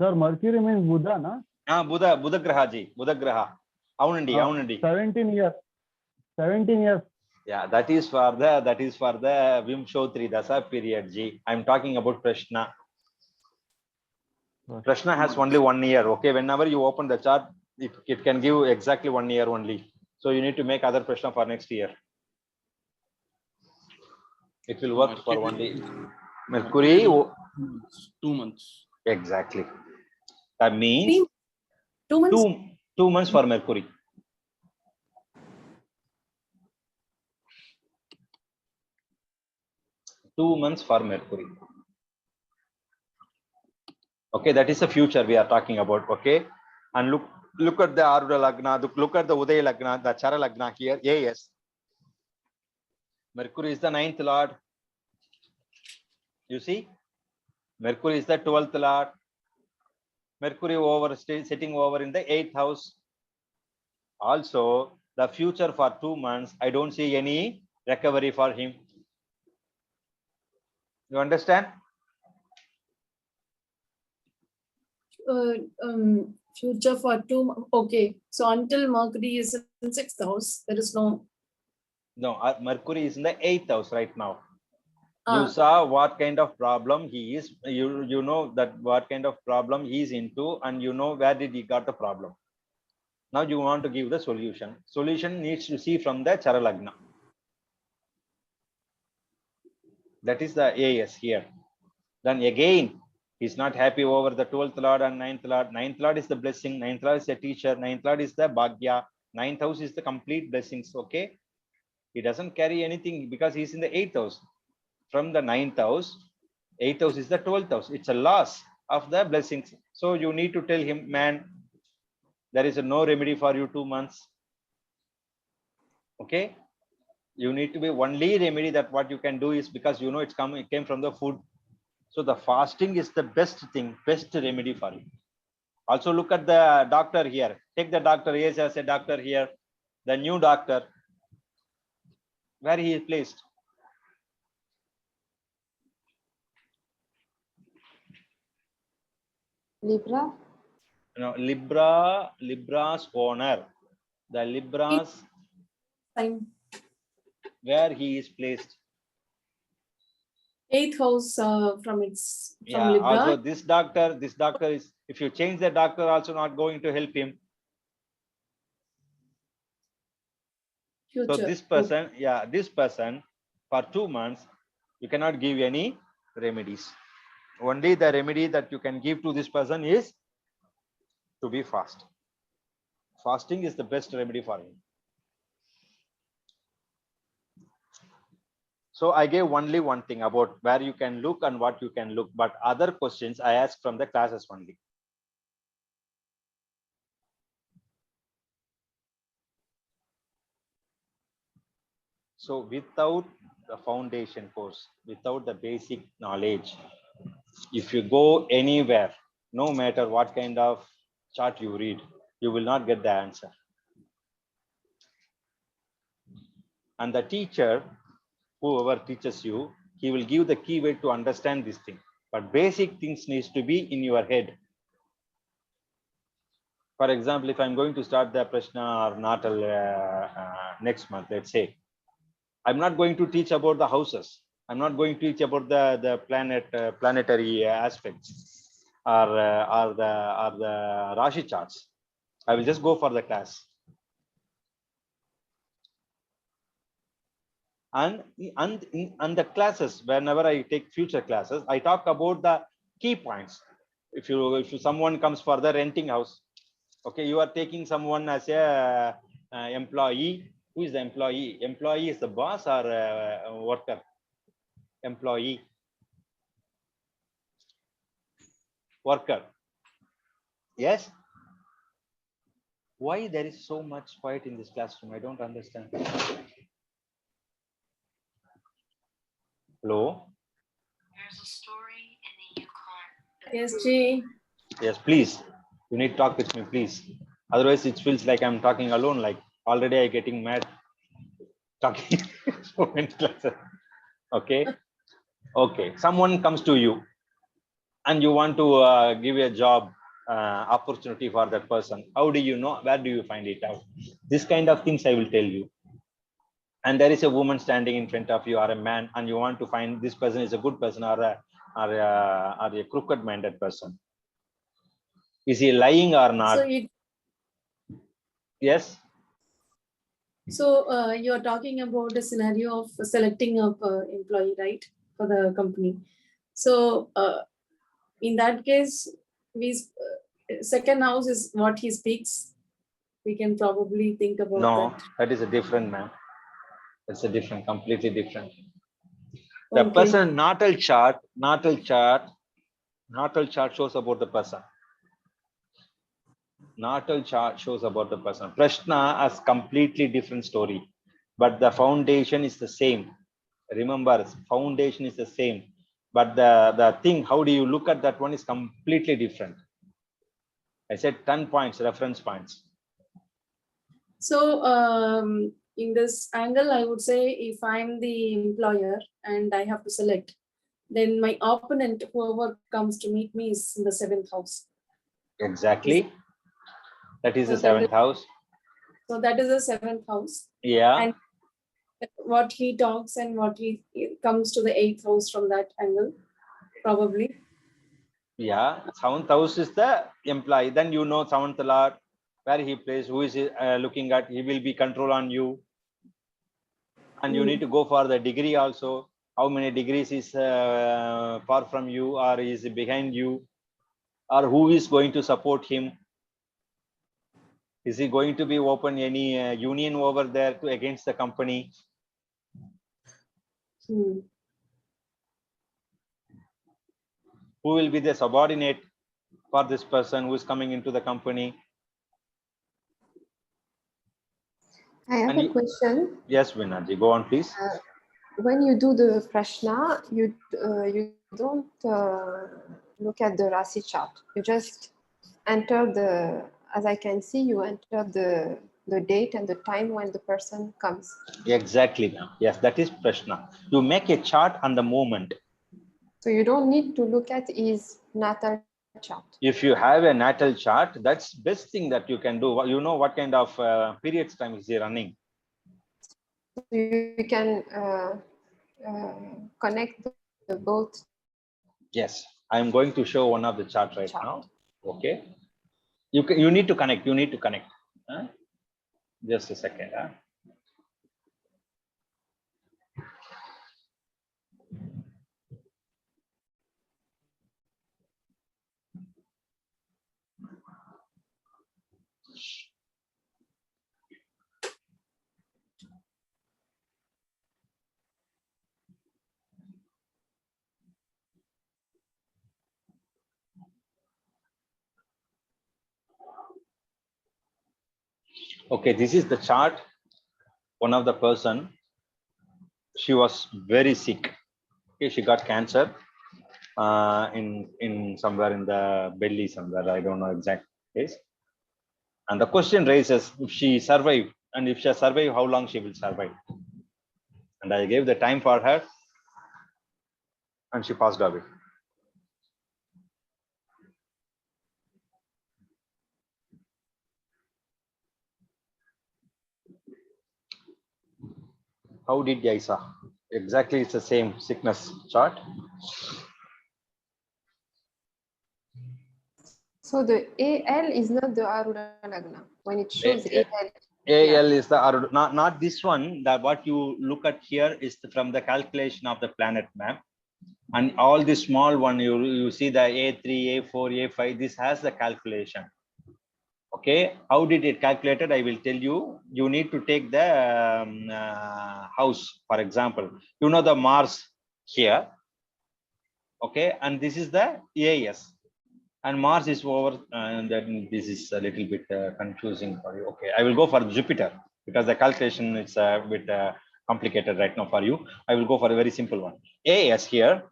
Sir, Mercury means Buddha, na? Buddha Grahaji, Buddha Graha. Aunandi. 17 years. 17 years. Yeah, that is for the Vimshotri Dasa period, G. I'm talking about Prashna. Prashna has only 1 year. Okay, whenever you open the chart, it can give exactly 1 year only. So you need to make other Prashna for next year. It will work for only Mercury. 2 months. Exactly. That means 2 months. 2 months for Mercury. Two months for Mercury. Okay, that is the future we are talking about. Okay, and look at the Aruda Lagna, look at the Udaya Lagna, the Chara Lagna here. Yes. Mercury is the 9th lord. You see, Mercury is the 12th lord. Mercury sitting over in the 8th house. Also, the future for 2 months, I don't see any recovery for him. You understand? Future for 2 months. Okay. So until Mercury is in 6th house, there is no. No, Mercury is in the 8th house right now. You saw what kind of problem he is. You know that what kind of problem he is into, and you know where did he got the problem. Now you want to give the solution. Solution needs to see from the Chara Lagna. That is the AS here. Then again, he's not happy over the 12th lord and 9th lord. 9th lord is the blessing. 9th lord is a teacher. 9th lord is the Bhagya. 9th house is the complete blessings. Okay. He doesn't carry anything because he's in the 8th house. From the 9th house, 8th house is the 12th house. It's a loss of the blessings. So you need to tell him, man, there is no remedy for you 2 months. Okay. You need to be only remedy that what you can do is because you know it came from the food. So the fasting is the best thing, best remedy for you. Also look at the doctor here. Take the doctor. Yes, as a doctor here. The new doctor. Where he is placed. Libra? No, Libra's owner. The Libra's Time. where he is placed. 8th house from its from Yeah, Libra. also this doctor is, if you change the doctor, also not going to help him. Future. So this person, yeah, this person for 2 months, you cannot give any remedies. Only the remedy that you can give to this person is to be fast. Fasting is the best remedy for him. So I gave only one thing about where you can look and what you can look, but other questions I ask from the classes only. So without the foundation course, without the basic knowledge, if you go anywhere, no matter what kind of chart you read, you will not get the answer. And the teacher, whoever teaches you, he will give the keyword to understand this thing. But basic things needs to be in your head. For example, if I'm going to start the prashna or natal next month, let's say, I'm not going to teach about the houses. I'm not going to teach about the planetary aspects or the Rashi charts. I will just go for the class. And the classes, whenever I take future classes, I talk about the key points. If someone comes for the renting house, okay, you are taking someone as a employee. Who is the employee? Employee is the boss or worker? Employee. Worker. Yes. Why there is so much quiet in this classroom? I don't understand. Hello. There's a story in the Yukon. Yes, Jay. Yes, please. You need to talk with me, please. Otherwise, it feels like I'm talking alone. Like already I'm getting mad talking so many classes. Okay. Okay. Someone comes to you and you want to give a job opportunity for that person. How do you know? Where do you find it out? This kind of things I will tell you. And there is a woman standing in front of you or a man, and you want to find this person is a good person or a crooked minded person. Is he lying or not? Yes. So you're talking about a scenario of selecting a employee, right, for the company. So in that case, second house is what he speaks. We can probably think about No, that. that is a different man. It's a different, completely different. The Okay. person natal chart shows about the person. Natal chart shows about the person. Prashna has completely different story, but the foundation is the same. Remember, foundation is the same, but the thing, how do you look at that one is completely different. I said 10 points, reference points. So in this angle, I would say if I'm the employer and I have to select, then my opponent, whoever comes to meet me, is in the 7th house. Exactly. That is So the 7th house. So that is the 7th house. Yeah. And what he talks and what he comes to the 8th house from that angle, probably. Yeah. 7th house is the employee. Then you know 7th lord, where he plays, who is looking at, he will be control on you. And you need to go for the degree also. How many degrees is far from you or is behind you, or who is going to support him? Is he going to be open any union over there to against the company? Who will be the subordinate for this person who is coming into the company? I have a question. Yes, Vinarji, go on, please. When you do the prashna, you don't look at the Rasi chart. You just enter the, as I can see, you enter the date and the time when the person comes. Exactly, ma'am. Yes, that is prashna. You make a chart on the moment. So you don't need to look at his natal chart. If you have a natal chart, that's best thing that you can do. You know what kind of periods time is he running. You can connect the both. Yes, I am going to show one of the chart right now. Okay, you need to connect. You need to connect. Just a second. Okay, this is the chart. One of the person, she was very sick. Okay, she got cancer in somewhere in the belly somewhere. I don't know exact case. And the question raises if she survived, and if she survive, how long she will survive. And I gave the time for her, and she passed away. How did I saw? Exactly, it's the same sickness chart. So the AL is not the aruda lagna. When it shows A- AL, AL is the aruda, not this one. That what you look at here is from the calculation of the planet map, and all the small one you see the A3, A4, A5. This has the calculation. Okay, how did it calculated? I will tell you. You need to take the house, for example. You know the Mars here. Okay, and this is the AS. And Mars is over, and then this is a little bit confusing for you. Okay, I will go for Jupiter because the calculation is a bit complicated right now for you. I will go for a very simple one. AS here,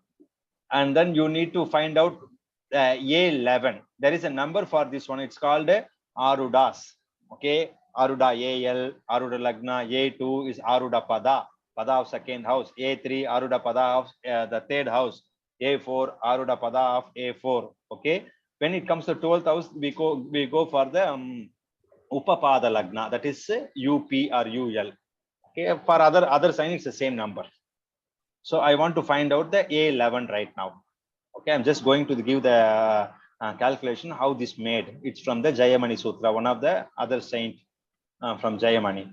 and then you need to find out A11. There is a number for this one. It's called arudas. Okay, aruda AL, aruda lagna. A2 is aruda pada, pada of second house. A3 aruda pada of the third house. A4 aruda pada of A4. Okay, when it comes to 12th house, we go for the upapada lagna, that is UP or UL. Okay, for other sign it's the same number. So I want to find out the A11 right now. Okay, I'm just going to give the calculation how this made. It's from the Jayamani Sutra, one of the other saint from Jayamani.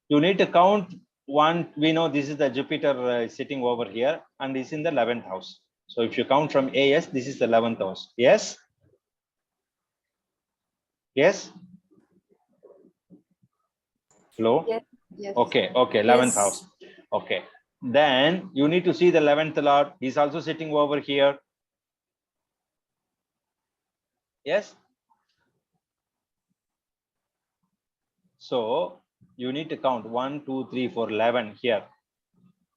You need to count one. We know this is the Jupiter sitting over here, and it's in the 11th house. So if you count from AS, this is the 11th house. Yes. Yes. Hello. yes, yes. Okay. Okay. 11th Yes. house. Okay. Then you need to see the 11th Lord. He's also sitting over here. Yes. So you need to count 1, 2, 3, 4, 11 here.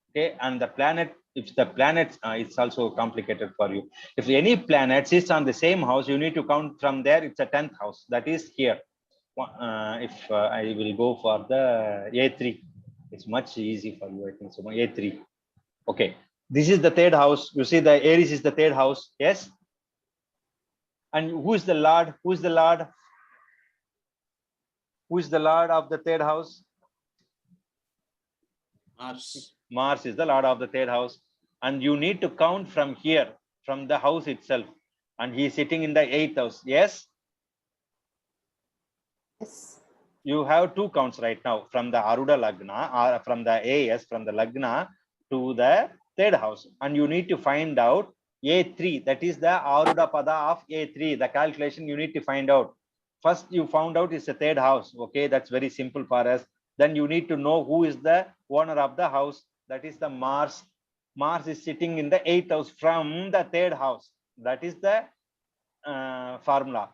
Okay, and the planet, if the planet, it's also complicated for you. If any planet sits on the same house, you need to count from there. It's a 10th house. That is here. If I will go for the A3, it's much easy for you. I think so. A3. Okay, this is the third house. You see, the Aries is the third house. Yes. And who is the Lord? Who is the Lord? Who is the Lord of the third house? Mars. Mars is the Lord of the third house. And you need to count from here, from the house itself. And he is sitting in the 8th house. Yes. Yes. You have two counts right now from the aruda lagna, or from the AS, from the lagna to the third house. And you need to find out A3. That is the aruda pada of A3. The calculation you need to find out. First, you found out is the third house. Okay, that's very simple for us. Then you need to know who is the owner of the house. That is the Mars. Mars is sitting in the 8th house from the third house. That is the formula.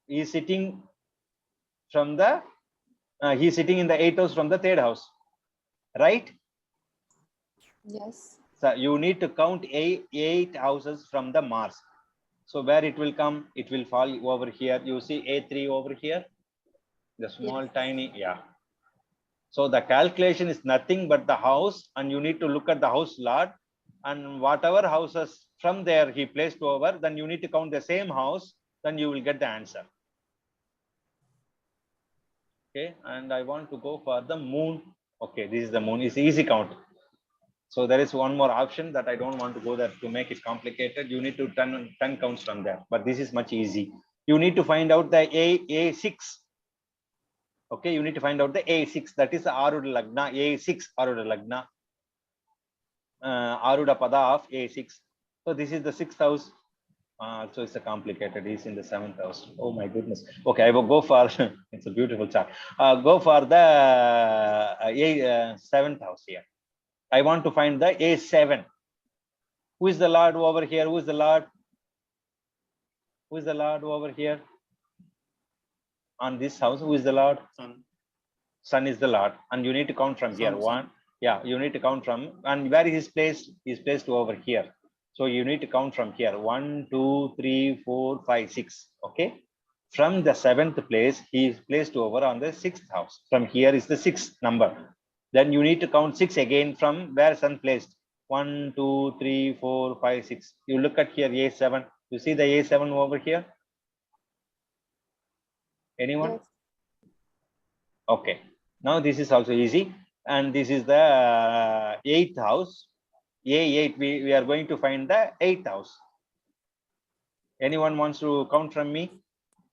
He is sitting from the he's sitting in the 8th house from the third house, right? Yes. So you need to count eight houses from the Mars. So where it will come, it will fall over here. You see A3 over here, the small Yes. tiny, yeah. So the calculation is nothing but the house, and you need to look at the house lot, and whatever houses from there he placed over, then you need to count the same house, then you will get the answer. Okay, and I want to go for the moon. Okay, this is the moon. It's easy count. So there is one more option that I don't want to go there to make it complicated. You need to 10 counts from there, but this is much easy. You need to find out the A6. Okay, you need to find out the A6. That is the aruda lagna. A6 aruda lagna. Aruda pada of A6. So this is the 6th house. So it's a complicated. He's in the 7th house. Oh my goodness. Okay, I will go for. It's a beautiful chart. Go for the 7th house here. I want to find the A7. Who is the Lord over here? Who is the Lord? Who is the Lord over here? On this house, who is the Lord? Sun. Sun is the Lord, and you need to count from here. Sun. One, yeah, you need to count from, and where is placed? He's placed over here. So you need to count from here. 1, 2, 3, 4, 5, 6. Okay. From the 7th place, he is placed over on the 6th house. From here is the 6th number. Then you need to count 6 again from where Sun placed. 1, 2, 3, 4, 5, 6. You look at here, A7. You see the A7 over here? Anyone? Yes. Okay. Now this is also easy. And this is the 8th house. A8, we are going to find the 8th house. Anyone wants to count from me?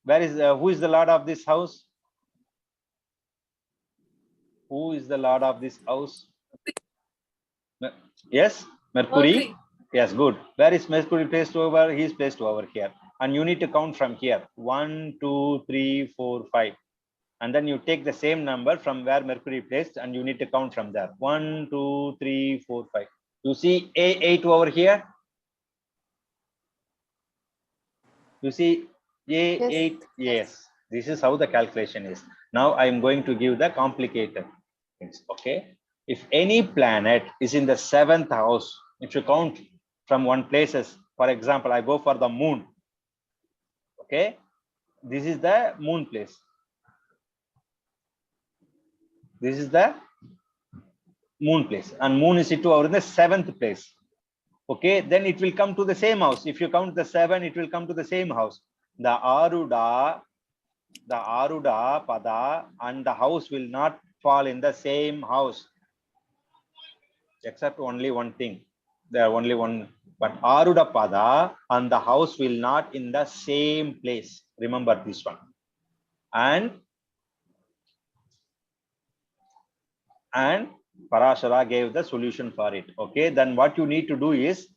Where is who is the Lord of this house? Who is the Lord of this house? Yes, Mercury. Mercury. Yes, good. Where is Mercury placed over? He is placed over here. And you need to count from here. 1, 2, 3, 4, 5. And then you take the same number from where Mercury placed, and you need to count from there. 1, 2, 3, 4, 5. You see A8 over here? You see A8? Yes. This is how the calculation is. Now I am going to give the complicated things. Okay. If any planet is in the 7th house, if you count from one places, for example, I go for the moon. Okay. This is the moon place. This is the moon place, and moon is situated over in the 7th place. Okay, then it will come to the same house. If you count the 7, it will come to the same house. The aruda pada and the house will not fall in the same house, except only one thing. There are only one, but aruda pada and the house will not in the same place. Remember this one. And Parashara gave the solution for it. Okay, then what you need to do is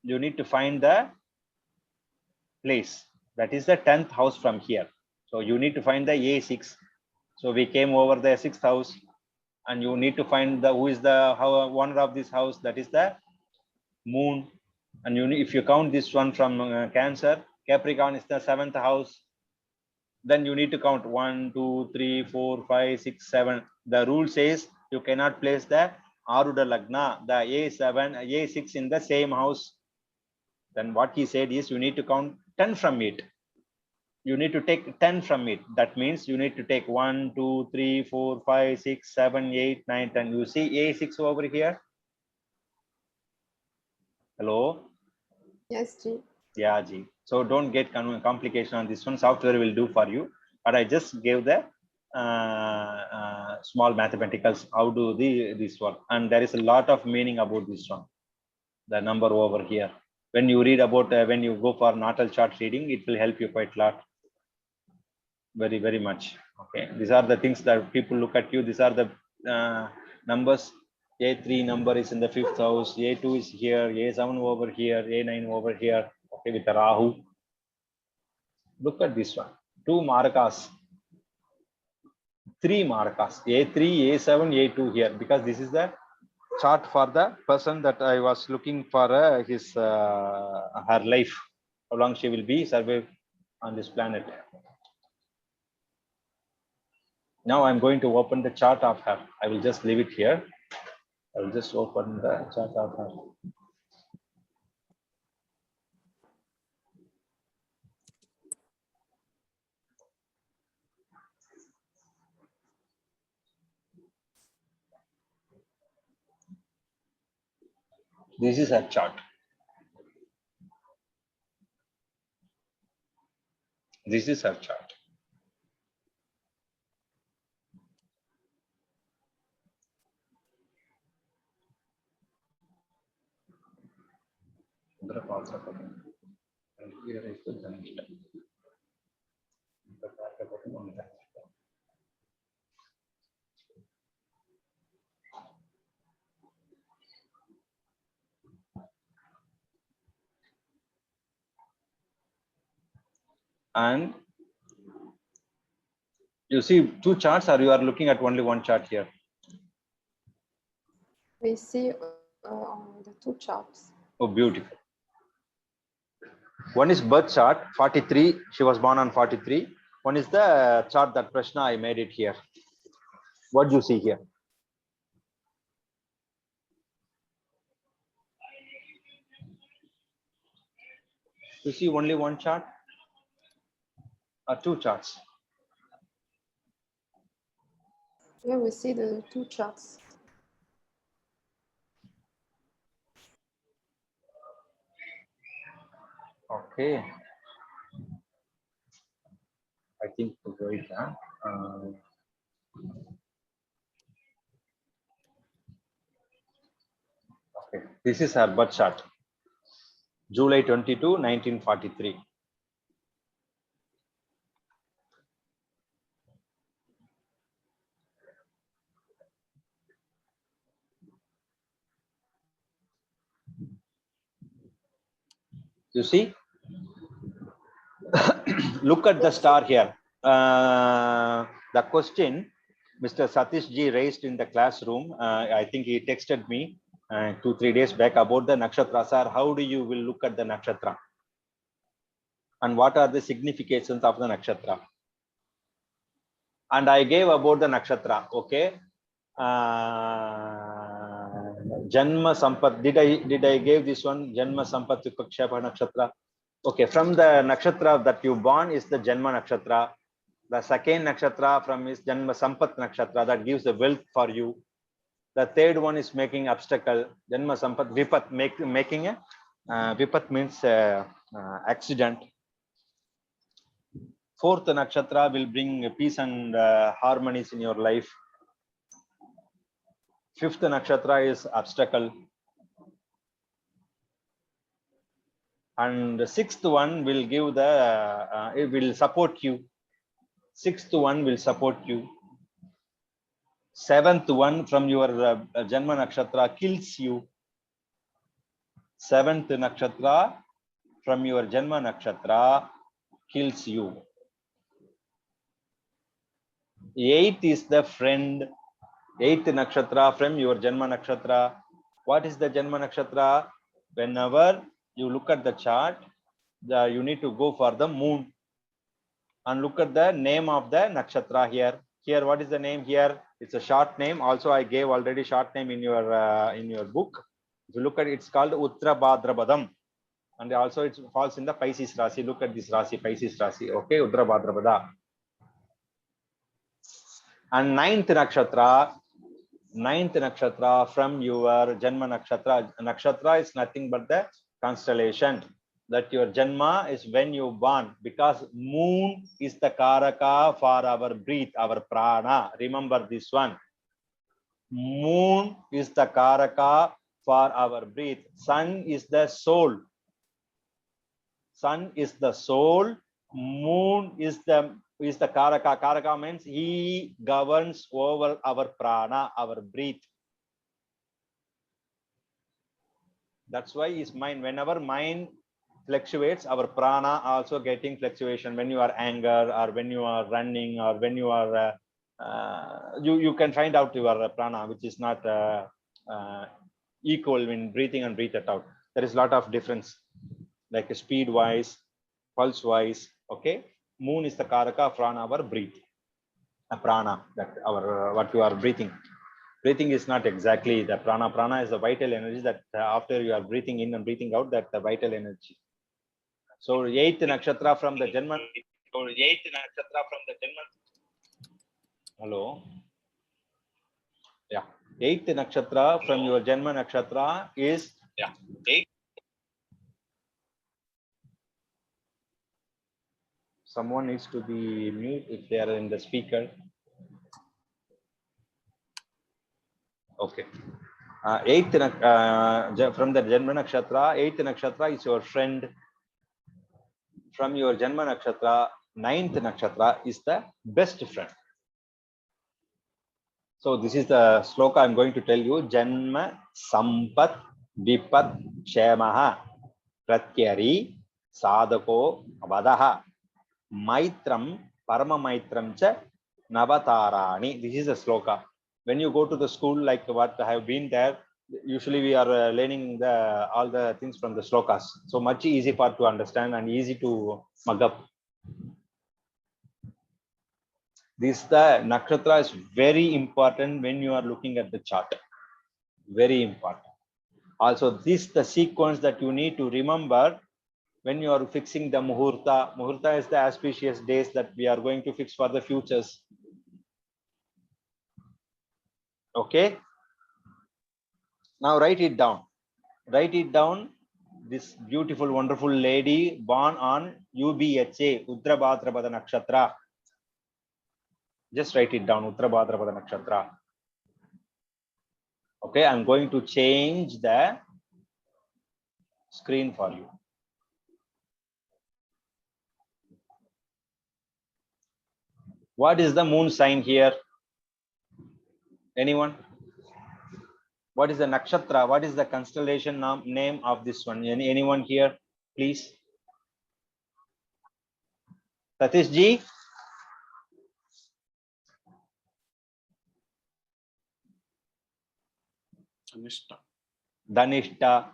you need to find the place. That is the 10th house from here. So you need to find the A6. So we came over the 6th house, and you need to find the who is the owner of this house. That is the moon. And you if you count this one from Cancer, Capricorn is the 7th house. Then you need to count 1, 2, 3, 4, 5, 6, 7. The rule says you cannot place the aruda lagna, the A7, A6 in the same house. Then what he said is you need to count 10 from it. You need to take 10 from it. That means you need to take 1, 2, 3, 4, 5, 6, 7, 8, 9, 10. You see A6 over here? Hello? Yes, Ji. Yeah, Ji. So don't get complication on this one. Software will do for you. But I just gave the small mathematicals. How do this work? And there is a lot of meaning about this one. The number over here. When you read about, when you go for natal chart reading, it will help you quite a lot. Very, very much. Okay. These are the things that people look at you. These are the numbers. A3 number is in the 5th house. A2 is here. A7 over here. A9 over here. Okay, with the Rahu. Look at this one. 2 marakas. 3 marakas. A3, A7, A2 here. Because this is the chart for the person that I was looking for her life. How long she will be survive on this planet. Now I'm going to open the chart of her. I will just leave it here. I will just open the chart of her. This is her chart. This is her chart. And here is the Directional. And you see 2 charts, or you are looking at only one chart here? We see the 2 charts. Oh, beautiful. One is birth chart 43. She was born on 43. One is the chart that prashna I made it here. What do you see here? You see only one chart or two charts? Yeah, we see the two charts. Okay. I think right. Okay. This is her birth chart. July 22, 1943. You see? Look at the star here. The question Mr. Satish Ji raised in the classroom, I think he texted me 2-3 days back about the nakshatra. Sir, how do you will look at the nakshatra? And what are the significations of the nakshatra? And I gave about the nakshatra, okay? Janma Sampat. Did I give this one? Janma Sampat Vipakshepa nakshatra. Okay, from the nakshatra that you born is the Janma nakshatra. The second nakshatra from is Janma Sampat nakshatra that gives the wealth for you. The third one is making obstacle. Janma Sampat Vipat making a Vipat means accident. Fourth nakshatra will bring peace and harmonies in your life. Fifth nakshatra is obstacle. And the sixth one will give the, it will support you. Sixth one will support you. Seventh one from your Janma nakshatra kills you. Seventh nakshatra from your Janma nakshatra kills you. Eighth is the friend. Eighth nakshatra from your Janma nakshatra. What is the Janma nakshatra? Whenever you look at the chart, you need to go for the moon and look at the name of the nakshatra here. Here, what is the name here? It's a short name. Also, I gave already short name in your book. If you look at it, it's called Uttra Bhadrapadam. And also it falls in the Pisces Rasi. Look at this Rasi, Pisces Rasi. Okay, Uttra Bhadrapada. And ninth nakshatra from your Janma nakshatra. Nakshatra is nothing but the constellation. That your Janma is when you born, because moon is the Karaka for our breath, our prana. Remember this one. Moon is the Karaka for our breath. Sun is the soul. Sun is the soul. Moon is the Karaka. Karaka means he governs over our prana, our breath. That's why his mind, whenever mind fluctuates, our prana also getting fluctuation. When you are anger, or when you are running, or when you are you can find out your prana, which is not equal when breathing and breathe it out. There is a lot of difference, like speed wise, pulse wise. Okay, moon is the Karaka from our breath, a prana, that our what you are breathing. Breathing is not exactly the prana. Prana is the vital energy that after you are breathing in and breathing out, that the vital energy. So eighth nakshatra from the Janma. Hello. Yeah. Eighth nakshatra from your Janma nakshatra is Someone needs to be mute if they are in the speaker. Okay. Eighth from the Janma nakshatra, eighth nakshatra is your friend. From your Janma nakshatra, ninth nakshatra is the best friend. So this is the sloka I'm going to tell you. Janma Sampat Vipat Shemaha Pratyari Sadako Vadaha Maitram Parama Maitram Cha Navatarani. This is a sloka. When you go to the school, like what I have been there, usually we are learning all the things from the slokas. So much easy part to understand and easy to mug up. The nakshatra is very important when you are looking at the chart. Very important. Also, the sequence that you need to remember when you are fixing the muhurta. Muhurta is the auspicious days that we are going to fix for the futures. Okay. Now write it down. Write it down. This beautiful, wonderful lady born on UBHA, Uttarabhadrapada Nakshatra. Just write it down, Uttarabhadrapada Nakshatra. Okay, I'm going to change the screen for you. What is the moon sign here? Anyone? What is the nakshatra? What is the constellation name of this one? Anyone here, please? Satish ji? Dhanishta.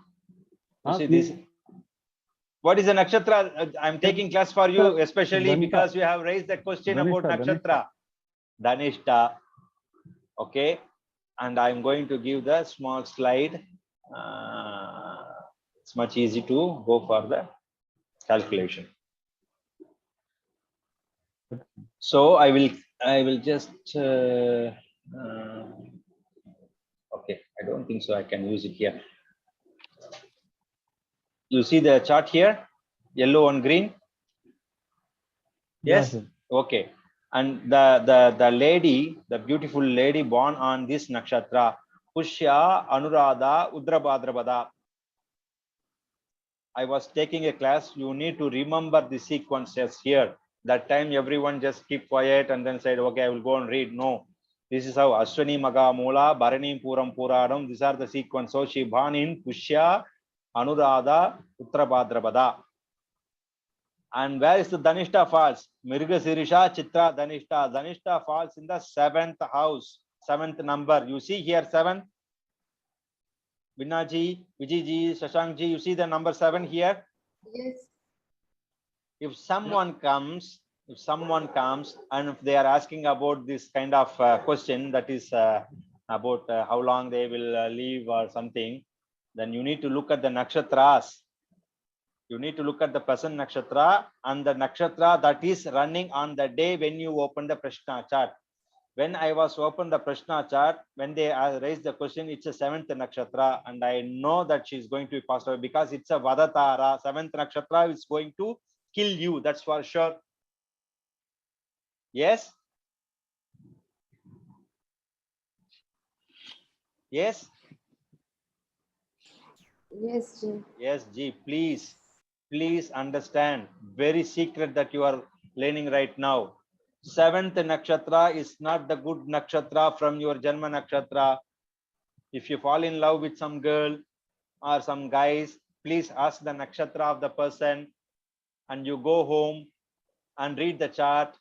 You see this? What is the nakshatra? I'm taking class for you, especially because you have raised the question about nakshatra. Dhanishta. Okay. And I'm going to give the small slide. It's much easy to go for the calculation. So I will just okay, I don't think so I can use it here. You see the chart here, yellow and green? Yes. Okay. And the lady, the beautiful lady born on this nakshatra, Pushya, Anuradha, Udrabhadrapada. I was taking a class. You need to remember the sequences here. That time everyone just keep quiet and then said, okay, I will go and read. No, this is how Ashwani Maga Mula, Bharani Puram Puradam. These are the sequence. So she born in Pushya, Anuradha, Uttarabhadrapada. And where is the Dhanishta falls? Mirga Sirisha, Chitra, Dhanishta. Dhanishta falls in the 7th house, 7th number. You see here 7. Binaji, Vijiji, Shashankji, you see the number 7 here? Yes. If someone comes and if they are asking about this kind of question, that is about how long they will live or something, then you need to look at the nakshatras. You need to look at the present nakshatra and the nakshatra that is running on the day when you open the prashna chart. When I was open the prashna chart, when they raised the question, it's a 7th nakshatra, and I know that she's going to be passed away because it's a vadatara. 7th nakshatra is going to kill you. That's for sure. Yes. Yes. Yes, Ji. Yes, Ji. Please understand. Very secret that you are learning right now. 7th nakshatra is not the good nakshatra from your Janma nakshatra. If you fall in love with some girl or some guys, please ask the nakshatra of the person and you go home and read the chart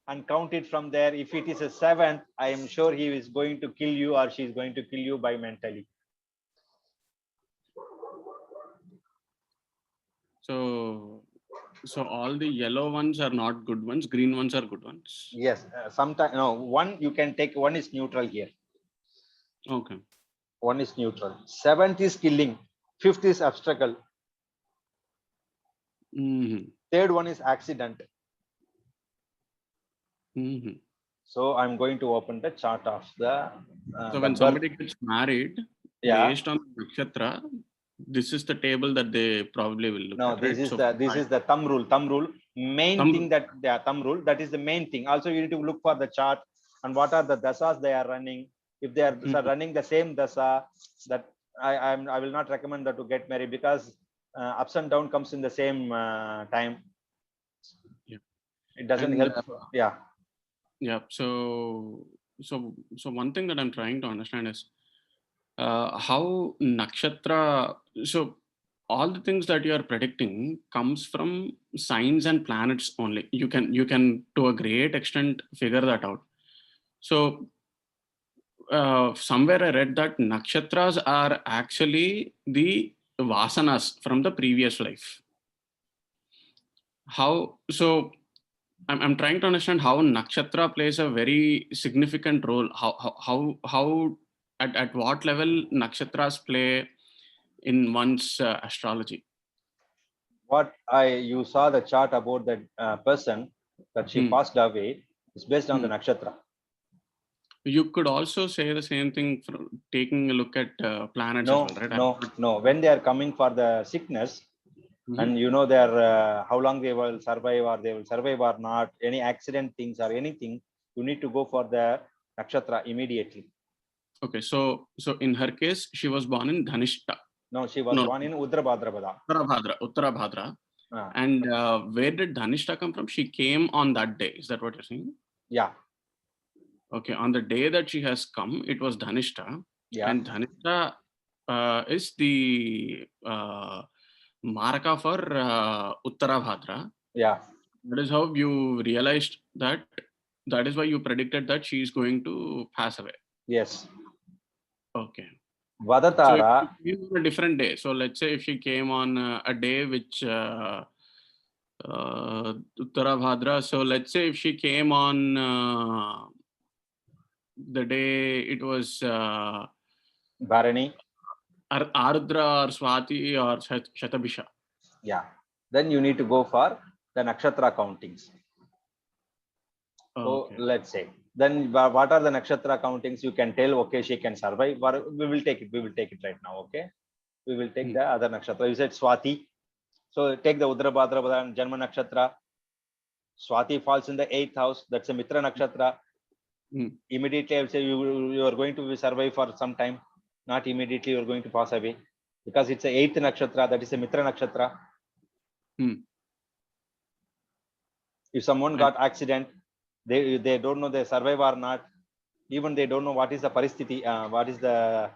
and count it from there. If it is a 7th, I am sure he is going to kill you or she is going to kill you by mentally. So all the yellow ones are not good ones, green ones are good ones. Yes, sometimes no, one you can take, one is neutral here. Okay. One is neutral. 7th is killing. 5th is obstacle. 3rd one is accident. So I'm going to open the chart of the. So when somebody gets married, based on nakshatra, this is the table that they probably will look at. No, this is the thumb rule. Thumb rule. Thing that thumb rule. That is the main thing. Also, you need to look for the chart and what are the dasas they are running. If they are running the same dasa, that I will not recommend that to get married because ups and down comes in the same time. Yeah. It doesn't help. Yeah. Yeah. So one thing that I'm trying to understand is how nakshatra. So all the things that you are predicting comes from signs and planets only. You can to a great extent figure that out. So somewhere I read that nakshatras are actually the vasanas from the previous life. How so? I'm trying to understand how nakshatra plays a very significant role. How at what level nakshatras play in one's astrology. What you saw the chart about that person that she passed away is based on the nakshatra. You could also say the same thing for taking a look at planets No, as well, right? no. When they are coming for the sickness, and you know their how long they will survive, or they will survive or not, any accident things or anything, you need to go for the nakshatra immediately. Okay, so in her case, she was born in Dhanishta. No, she was born in Uttarabhadrapada. Uttarabhadra. And where did Dhanishta come from? She came on that day. Is that what you're saying? Yeah. Okay, on the day that she has come, it was Dhanishta. Yeah. And Dhanishta is the maraka for Uttarabhadra. Yeah. That is how you realized that. That is why you predicted that she is going to pass away. Yes. Okay. Vadatara. So if a different day. So let's say if she came on a day which Uttarabhadra. So let's say if she came on the day it was Bharani. Arudra or Swati or Shatabisha. Yeah. Then you need to go for the nakshatra countings. Okay. So let's say, then what are the nakshatra countings? You can tell, okay, she can survive. We will take it. We will take it right now. Okay. We will take the other nakshatra. You said Swati. So take the Uttarabhadra and Janma nakshatra. Swati falls in the 8th house. That's a Mitra nakshatra. Immediately, I will say you are going to survive for some time. Not immediately, you are going to pass away. Because it's a 8th nakshatra. That is a Mitra nakshatra. If someone got accident, they don't know they survive or not. Even they don't know what is the paristhiti, what is the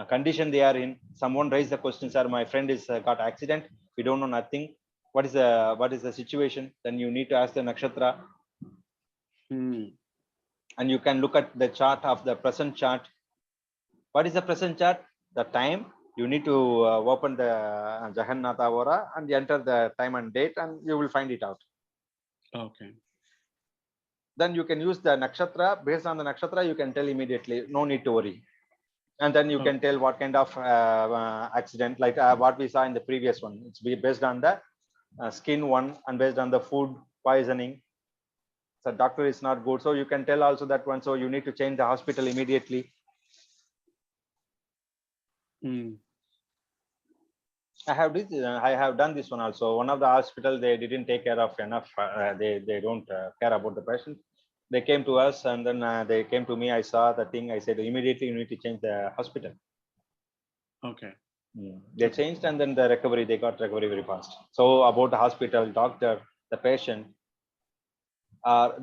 condition they are in. Someone raised the question, sir, my friend is got accident. We don't know nothing. What is the situation? Then you need to ask the nakshatra. And you can look at the chart of the present chart. What is the present chart? The time. You need to open the Jagannatha Vora and enter the time and date, and you will find it out. Okay. Then you can use the nakshatra. Based on the nakshatra, you can tell immediately. No need to worry. And then you can tell what kind of accident, like what we saw in the previous one. It's based on the skin one and based on the food poisoning. So doctor is not good. So you can tell also that one. So you need to change the hospital immediately. I have done this one also. One of the hospital, they didn't take care of enough. They don't care about the patient. They came to us and then they came to me. I saw the thing. I said, immediately you need to change the hospital. Okay. They changed and then the recovery, they got recovery very fast. So about the hospital, doctor, the patient,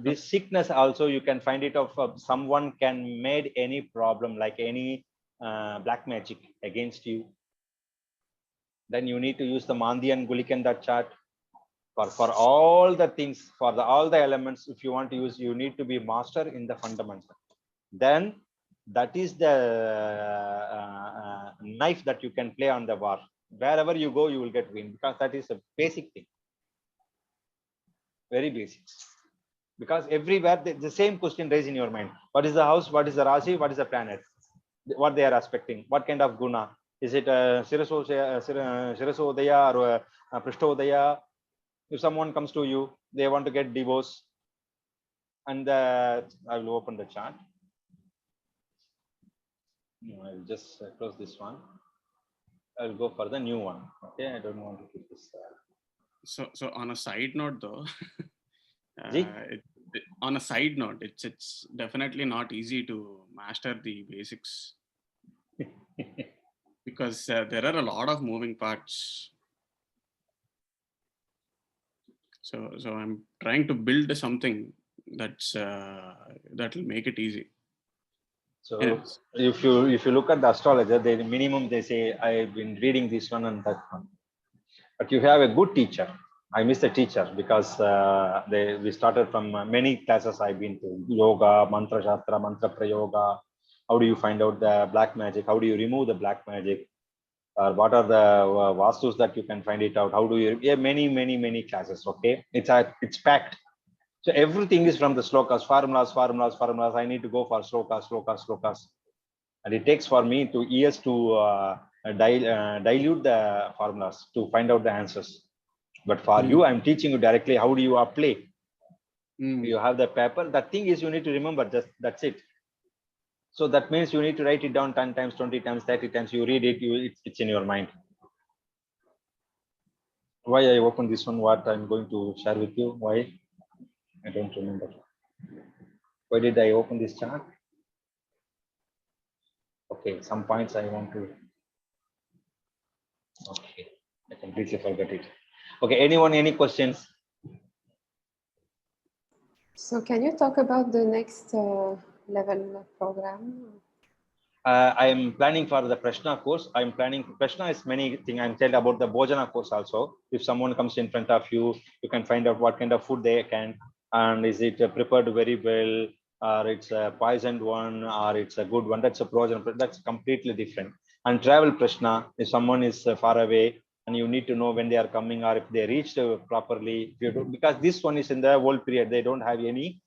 this sickness also you can find it of someone can made any problem, like any black magic against you. Then you need to use the Mandi and Gulikanda chart for all the things, for all the elements. If you want to use, you need to be master in the fundamental. Then that is the knife that you can play on the war. Wherever you go, you will get win, because that is a basic thing. Very basic. Because everywhere the same question raised in your mind. What is the house? What is the Rasi? What is the planet? What they are expecting? What kind of guna? Is it Sirasodaya or Prishtodaya? If someone comes to you, they want to get divorce. And I will open the chart. I will just close this one. I will go for the new one. Okay, I don't want to keep this. So on a side note, though, on a side note, it's definitely not easy to master the basics because there are a lot of moving parts. So I'm trying to build something that's that will make it easy. So if you look at the astrologer, they minimum they say I've been reading this one and that one. But you have a good teacher. I miss the teacher because we started from many classes I've been to: yoga, mantra shastra, mantra prayoga. How do you find out the black magic? How do you remove the black magic? What are the vastus that you can find it out? How do you? Yeah, many classes. Okay, it's packed. So everything is from the slokas, formulas. I need to go for slokas. And it takes for me 2 years to dilute the formulas to find out the answers. But for you, I'm teaching you directly. How do you apply? You have the paper. The thing is, you need to remember, that's it. So that means you need to write it down 10 times, 20 times, 30 times. You read it, it's in your mind. Why I open this one, what I'm going to share with you, why? I don't remember. Why did I open this chart? Okay, some points I want to. Okay, I completely forgot it. Okay, anyone, any questions? So can you talk about the next level program? I am planning for the Prashna course. I'm planning, Prashna is many things. I'm telling about the Bhojana course also. If someone comes in front of you, you can find out what kind of food they can, and is it prepared very well, or it's a poisoned one, or it's a good one. That's a Bhojana, that's completely different. And travel Prashna, if someone is far away, and you need to know when they are coming, or if they reached properly, because this one is in the old period, they don't have any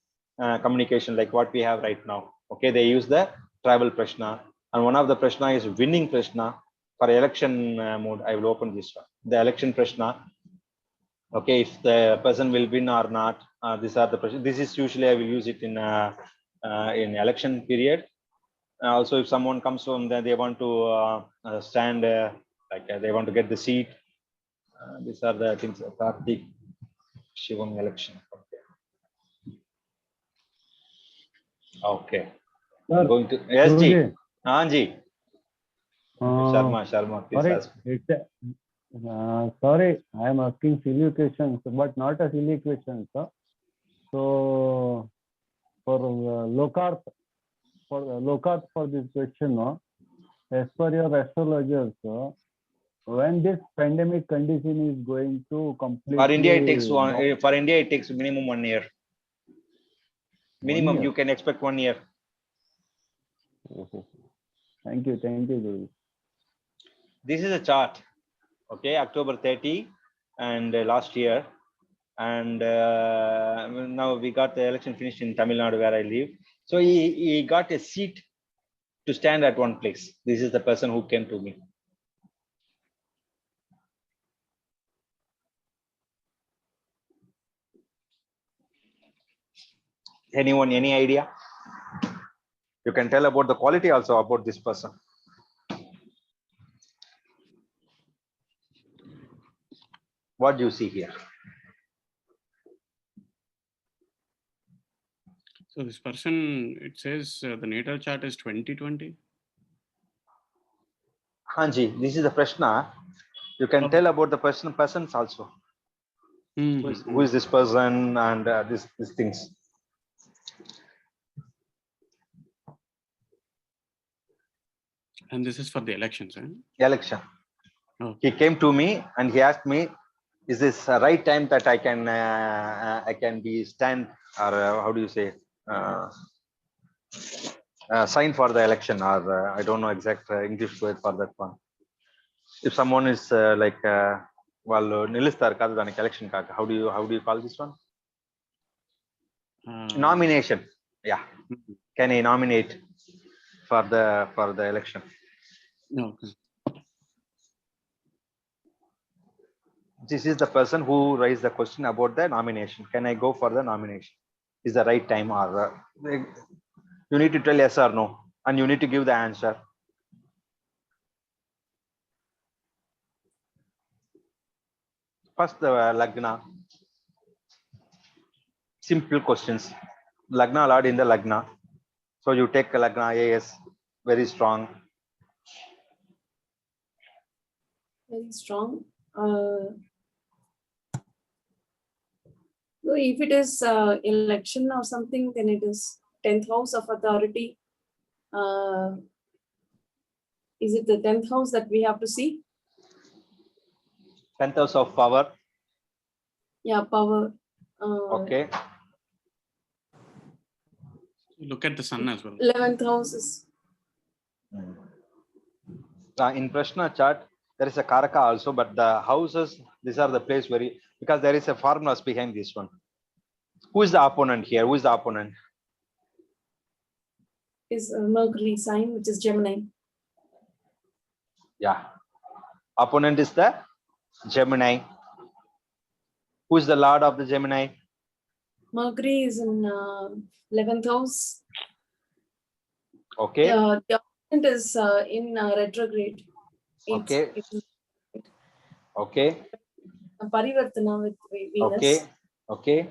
communication like what we have right now. Okay, they use the travel prashna, and one of the prashna is winning prashna. For election mode, I will open this one, the election prashna. Okay, if the person will win or not, these are the prashna. This is usually I will use it in election period. Also, if someone comes from there, they want to stand, they want to get the seat. These are the things. Kartik Shivam election. Okay. Sir, I'm going to yes, Ji. Guruji, Ji. Sharma, please sorry, ask. sorry, I am asking silly questions, but not a silly question, sir. So, for Lokarth, for this question, as per your astrologers, when this pandemic condition is going to completely. For India, it takes one. For India, it takes minimum 1 year. Minimum, 1 year. you can expect 1 year. Thank you, Guru. This is a chart. Okay, October 30 and last year, and now we got the election finished in Tamil Nadu where I live. So he got a seat to stand at one place. This is the person who came to me. Anyone, any idea? You can tell about the quality also about this person. What do you see here? So this person, it says the natal chart is 2020. Hanji, this is the prashna. You can tell about the persons also. Who is this person and these things. And this is for the elections, eh? Election. Oh. He came to me and he asked me, "Is this the right time that I can be stand or how do you say sign for the election or I don't know exact English word for that one. If someone is nilistar kaadu daniki election kaaka, how do you call this one? Nomination. Yeah. Can I nominate for the election?" Okay. This is the person who raised the question about the nomination. Can I go for the nomination? Is the right time or you need to tell yes or no, and you need to give the answer. First, the lagna. Simple questions. Lagna lord in the lagna. So you take a lagna, yes, very strong. Very strong. So if it is election or something, then it is 10th house of authority. Is it the 10th house that we have to see? 10th house of power. Yeah, power. Okay. Look at the sun as well. 11th house is. In Prashna chart, there is a Karaka also, but the houses, these are the place because there is a formulas behind this one. Who is the opponent here? Who is the opponent? Is Mercury sign, which is Gemini. Yeah. Opponent is the Gemini. Who is the lord of the Gemini? Mercury is in 11th house. Okay. The opponent is in retrograde. Okay. It's Okay. Parivartana with Venus. Okay. Okay.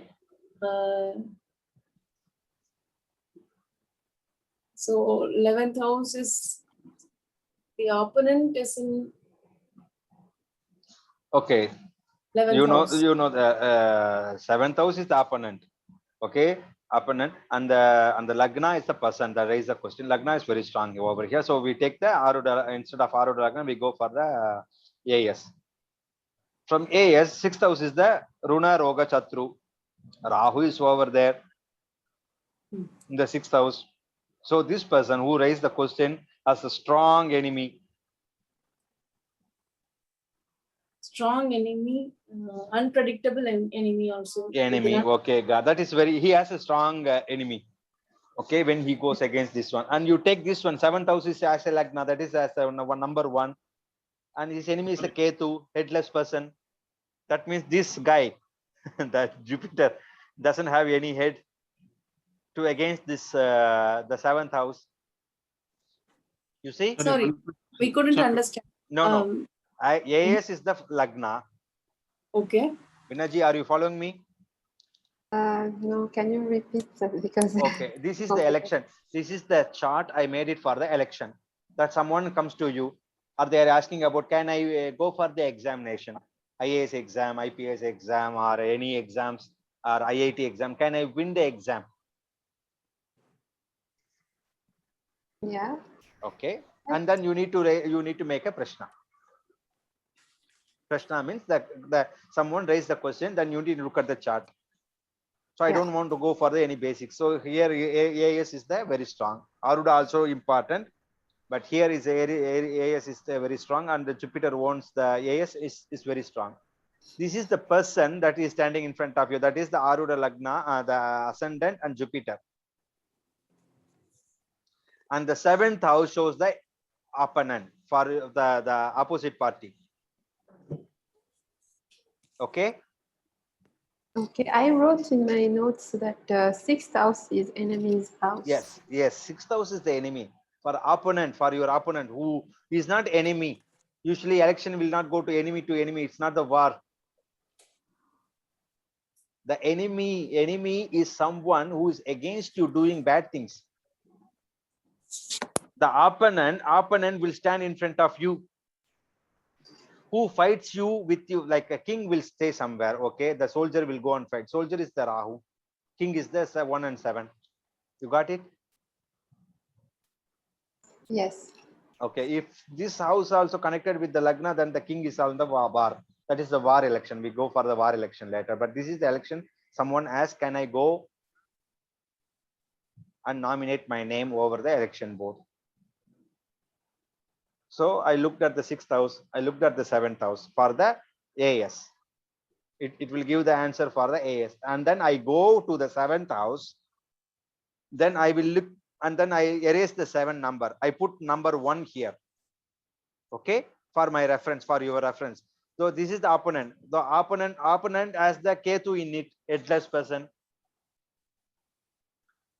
So 11th house is, the opponent is in Okay. 11th house. You know the seventh house is the opponent. Okay, opponent, and the lagna is the person that raised the question. Lagna is very strong over here, so we take the aruda instead of aruda lagna. We go for the AS. From AS, sixth house is the Runa Roga Chatru. Rahu is over there in the sixth house. So this person who raised the question has a strong enemy. Strong enemy, unpredictable enemy also. Enemy. Okay, God, that is very. He has a strong enemy. Okay, when he goes against this one, and you take this one, seventh house is as a lagna, that is as a number one, and his enemy is a Ketu, headless person. That means this guy, that Jupiter, doesn't have any head to against this the seventh house. You see? Sorry, we couldn't understand. No. AS is the lagna. Okay. Vinaji, are you following me? No, can you repeat that? Because Okay, this is the election. This is the chart. I made it for the election. That someone comes to you, or they are asking about, can I go for the examination, IAS exam, IPS exam, or any exams, or IIT exam? Can I win the exam? yeah. Okay, and then you need to make a prashna. Prashna means that someone raised the question, then you need to look at the chart. So I don't want to go for any basics. So here AS is the very strong. Aruda also important, but here is AS is very strong, and the Jupiter owns the AS is very strong. This is the person that is standing in front of you. That is the Aruda Lagna, the ascendant and Jupiter. And the seventh house shows the opponent for the opposite party. Okay. Okay, I wrote in my notes that sixth house is enemy's house. Yes, sixth house is the enemy for opponent, for your opponent who is not enemy. Usually election will not go to enemy. It's not the war. The enemy is someone who is against you doing bad things. The opponent will stand in front of you, who fights you with you, like a king will stay somewhere. Okay, the soldier will go and fight. Soldier is the Rahu, king is the 1 and 7. You got it? Yes. Okay, if this house also connected with the lagna, then the king is on the war. That is the war election. We go for the war election later, but this is the election. Someone asks, can I go and nominate my name over the election board? So I looked at the sixth house, I looked at the seventh house for the AS. It will give the answer for the AS. And then I go to the seventh house. Then I will look, and then I erase the 7 number. I put number 1 here. Okay, for my reference, for your reference. So this is the opponent. The opponent has the Ketu in it, headless person.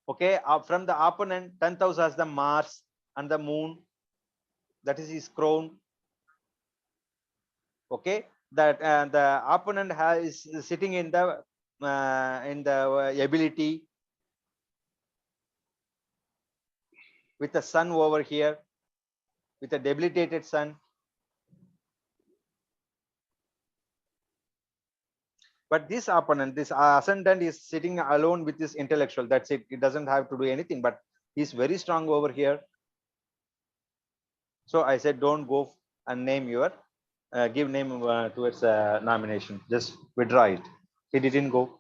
Okay, from the opponent, 10th house has the Mars and the moon. That is his crown. Okay, that the opponent is sitting in the ability with the sun over here, with a debilitated sun. But this opponent, this ascendant, is sitting alone with this intellectual. That's it. It doesn't have to do anything, but he's very strong over here. So I said, don't go and name your give name towards nomination. Just withdraw it. He didn't go.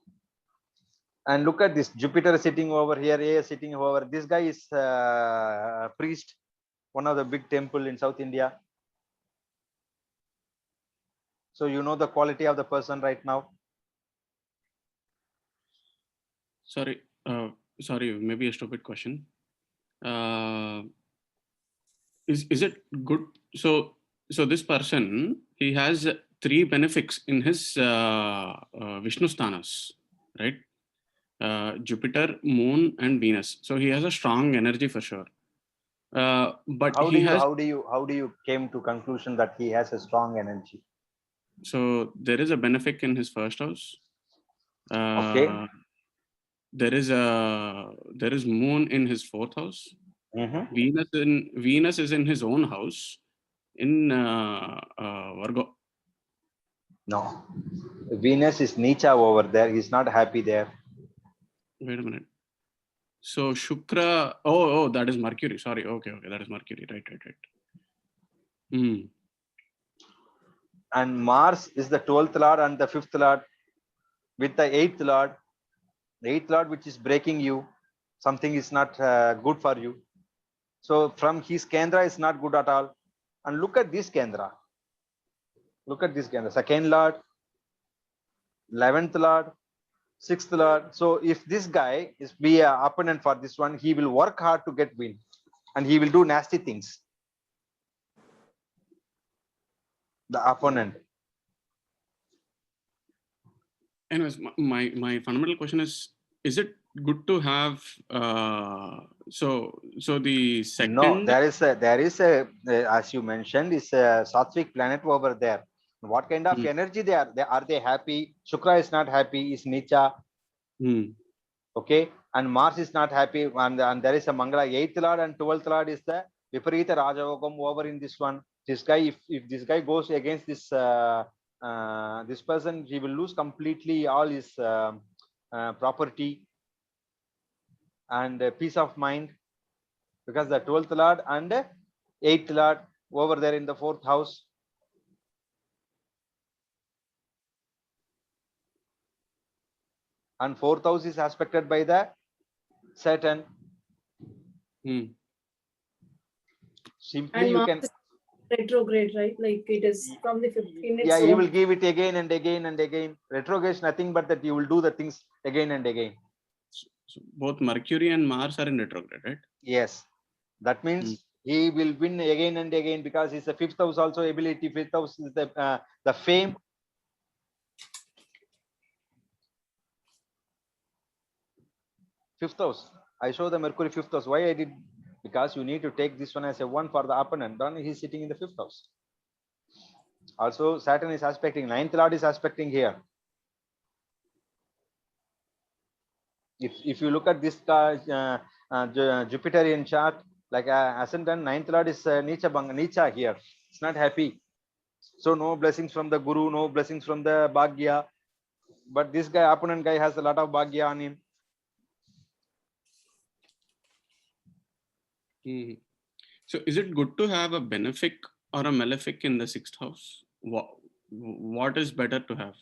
And look at this, Jupiter sitting over here, A sitting over. This guy is a priest, one of the big temple in South India. So you know the quality of the person right now. Sorry, maybe a stupid question. Is it good? So this person, he has 3 benefics in his Vishnu sthanas, right? Jupiter, Moon, and Venus. So he has a strong energy for sure. But How he has. do you came to conclusion that he has a strong energy? So there is a benefic in his first house. Okay. There is Moon in his 4th house. Venus is in his own house in Virgo. No, Venus is Nicha over there. He's not happy there. Wait a minute. So Shukra. Oh, that is Mercury. Sorry. Okay, that is Mercury. Right. And Mars is the 12th lord and the 5th lord with the 8th lord. The 8th lord, which is breaking you. Something is not good for you. So from his Kendra is not good at all. And look at this Kendra. Look at this Kendra. 2nd lord, 11th lord, 6th lord. So if this guy is be an opponent for this one, he will work hard to get win. And he will do nasty things. The opponent. Anyways, my fundamental question is it good to have so the second? No, there is a as you mentioned, is a sattvic planet over there. What kind of energy they are? Are they happy? Shukra is not happy, is Nicha. Okay, and Mars is not happy, and there is a Mangala 8th lord and 12th lord is the Viparita Rajavogam over in this one. This guy, if this guy goes against this this person, he will lose completely all his property and peace of mind, because the 12th lord and 8th lord over there in the 4th house. And 4th house is aspected by the Saturn. Simply And you Mars can is retrograde, right? Like it is from the 15. Yeah, you will give it again and again and again. Retrograde is nothing but that you will do the things again and again. So both Mercury and Mars are in retrograde, right? Yes, that means he will win again and again, because it's the 5th house also ability. 5th house is the fame. Fifth house. I show the Mercury 5th house. Why I did? Because you need to take this one as a 1 for the opponent. Then he's sitting in the 5th house. Also, Saturn is aspecting. 9th lord is aspecting here. If you look at this Jupiterian chart, like ascendant, 9th lord is Nicha here. It's not happy. So no blessings from the Guru, no blessings from the Bhagya. But this guy, opponent guy, has a lot of Bhagya on him. So is it good to have a benefic or a malefic in the 6th house? What is better to have?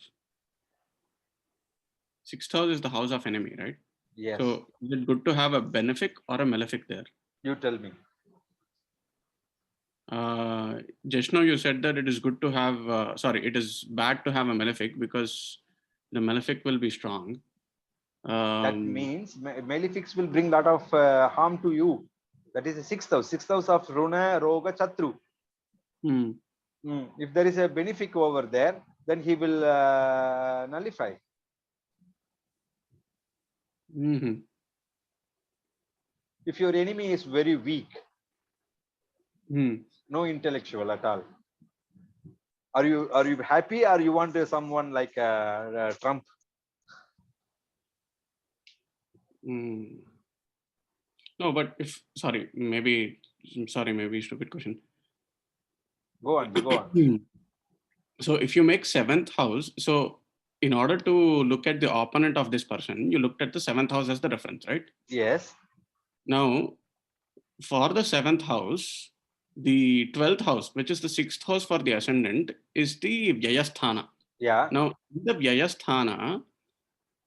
6th house is the house of enemy, right? Yes. So is it good to have a benefic or a malefic there? You tell me. Just now you said that it is good to have, it is bad to have a malefic because the malefic will be strong. That means malefics will bring a lot of harm to you. That is the 6th house. 6th house of Runa, Roga, Chatru. If there is a benefic over there, then he will nullify. If your enemy is very weak, no intellectual at all, are you happy, or you want someone like Trump? No, but if maybe stupid question. Go on. So if you make 7th house, so in order to look at the opponent of this person, you looked at the 7th house as the reference, right? Yes. Now, for the 7th house, the 12th house, which is the 6th house for the ascendant, is the Vyayasthana. Yeah. Now, the Vyayasthana,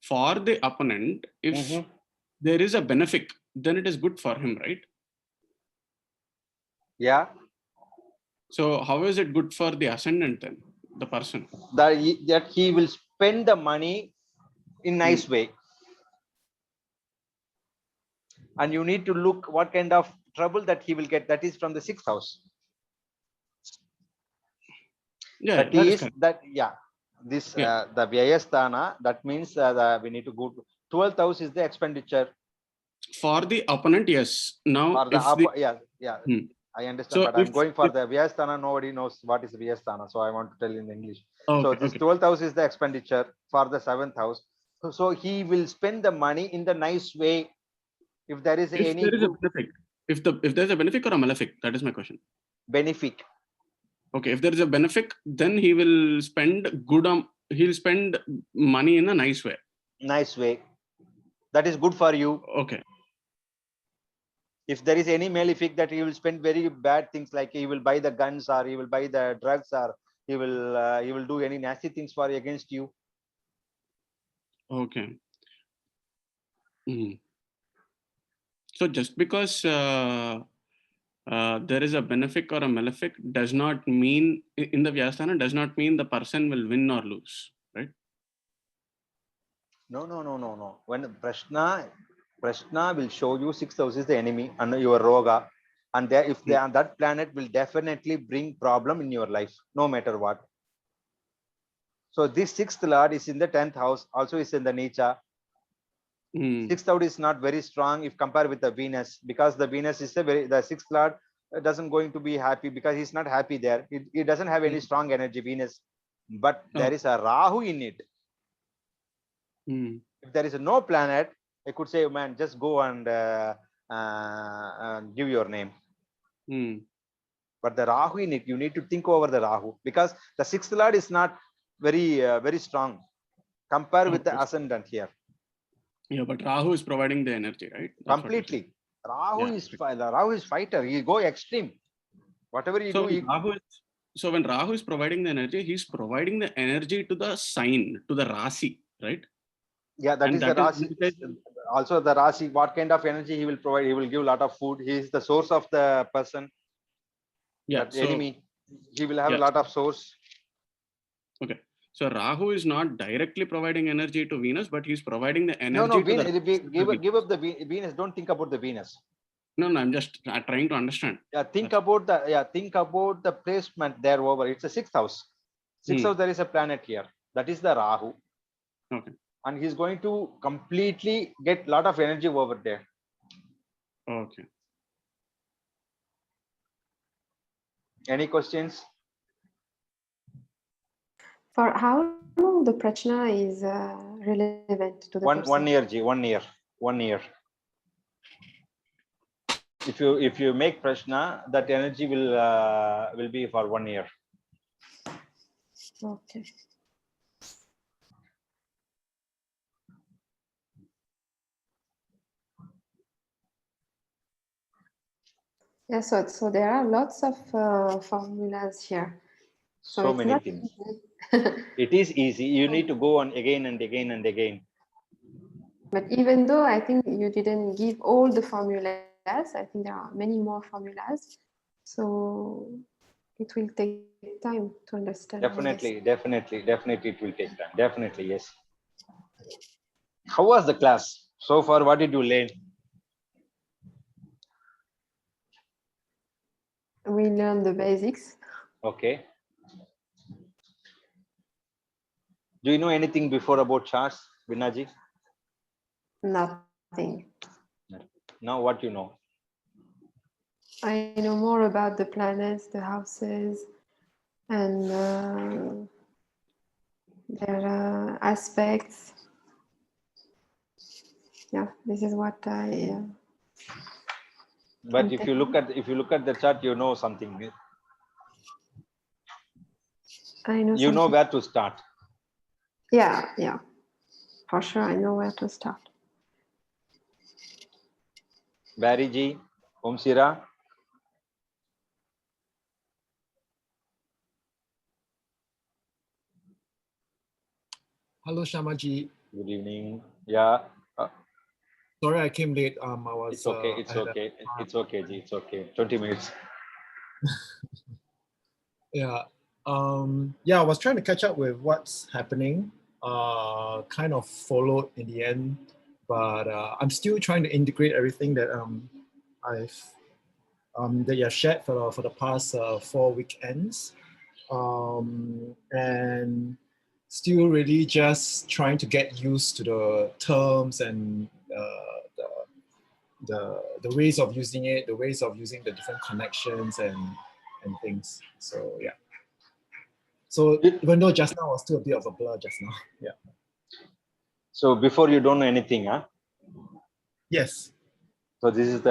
for the opponent, if there is a benefic, then it is good for him, right? Yeah. So how is it good for the ascendant then, the person? That he will spend the money in nice way. And you need to look what kind of trouble that he will get. That is from the 6th house. Yeah, That that is is correct. that, yeah. This Yeah. the Vyayasthana, that means we need to go to 12th house is the expenditure. For the opponent, yes. Now, For the if the yeah. Hmm. I understand, So but I'm if going for the Vyayasthana. Nobody knows what is Vyayasthana, so I want to tell in English. So okay, this okay. 12th house is the expenditure for the 7th house. So he will spend the money in the nice way. If there is If any there is a good benefic, if there's a benefic or a malefic, that is my question. benefit, Okay, if there is a benefic, then he will spend he'll spend money in a nice way. nice way, that is good for you. Okay. If there is any malefic, that he will spend very bad things, like he will buy the guns, or he will buy the drugs, or he will do any nasty things for against you. Okay. So just because there is a benefic or a malefic does not mean in the Vyasthana does not mean the person will win or lose, right? No. When prashna will show you 6th house is the enemy and your roga, and there, if they on that planet, will definitely bring problem in your life, no matter what. So this 6th lord is in the 10th house, also is in the Nicha. 6th house is not very strong if compared with the Venus, because the Venus is the 6th lord doesn't going to be happy, because he's not happy there. It doesn't have any strong energy, Venus, but there is a Rahu in it. If there is no planet, I could say, man, just go and give your name. But the Rahu in it, you need to think over the Rahu, because the 6th lord is not very strong compared with the ascendant here. Yeah, but Rahu is providing the energy, right? That's Completely. Rahu Yeah. is Rahu is fighter. He go extreme. Whatever you So do, when Rahu is providing the energy, he's providing the energy to the sign, to the Rasi, right? yeah, that And is the that Rasi. Also the Rasi, what kind of energy he will provide? He will give a lot of food. He is the source of the person. Yeah. That So enemy, he will have a yeah. lot of source. Okay. So Rahu is not directly providing energy to Venus, but he's providing the energy No, to the give up the Venus. Don't think about the Venus. No, I'm just trying to understand. Yeah, think about the placement there over. It's a 6th house. 6th house, there is a planet here. That is the Rahu. Okay. And he's going to completely get a lot of energy over there. Okay. Any questions? For how long the prashna is relevant to the person? 1 year, G. 1 year. 1 year. If you make prashna, that energy will be for 1 year. Okay. Yeah, so there are lots of formulas here. So many things. It is easy. You need to go on again and again and again. But even though I think you didn't give all the formulas, I think there are many more formulas. So it will take time to understand. Definitely it will take time. Definitely, yes. How was the class so far? What did you learn? We learned the basics. Okay. Do you know anything before about charts, Vinaji? Nothing. Now what you know? I know more about the planets, the houses, and their aspects. Yeah, this is what I. But if you look at the chart, you know something. I know. You know where to start. Yeah. For sure, I know where to start. Barryji, Omsira. Hello, Shamaji. Good evening. Yeah. Sorry, I came late. I was. It's okay. It's okay. It's okay, Ji. It's okay. 20 minutes. Yeah. Yeah, I was trying to catch up with what's happening. Kind of followed in the end but I'm still trying to integrate everything that that you have shared for the past 4 weekends, and still really just trying to get used to the terms and the ways of using it, the ways of using the different connections and things. So yeah. So even though just now was still a bit of a blur just now. Yeah. So before you don't know anything, huh? Yes. So this is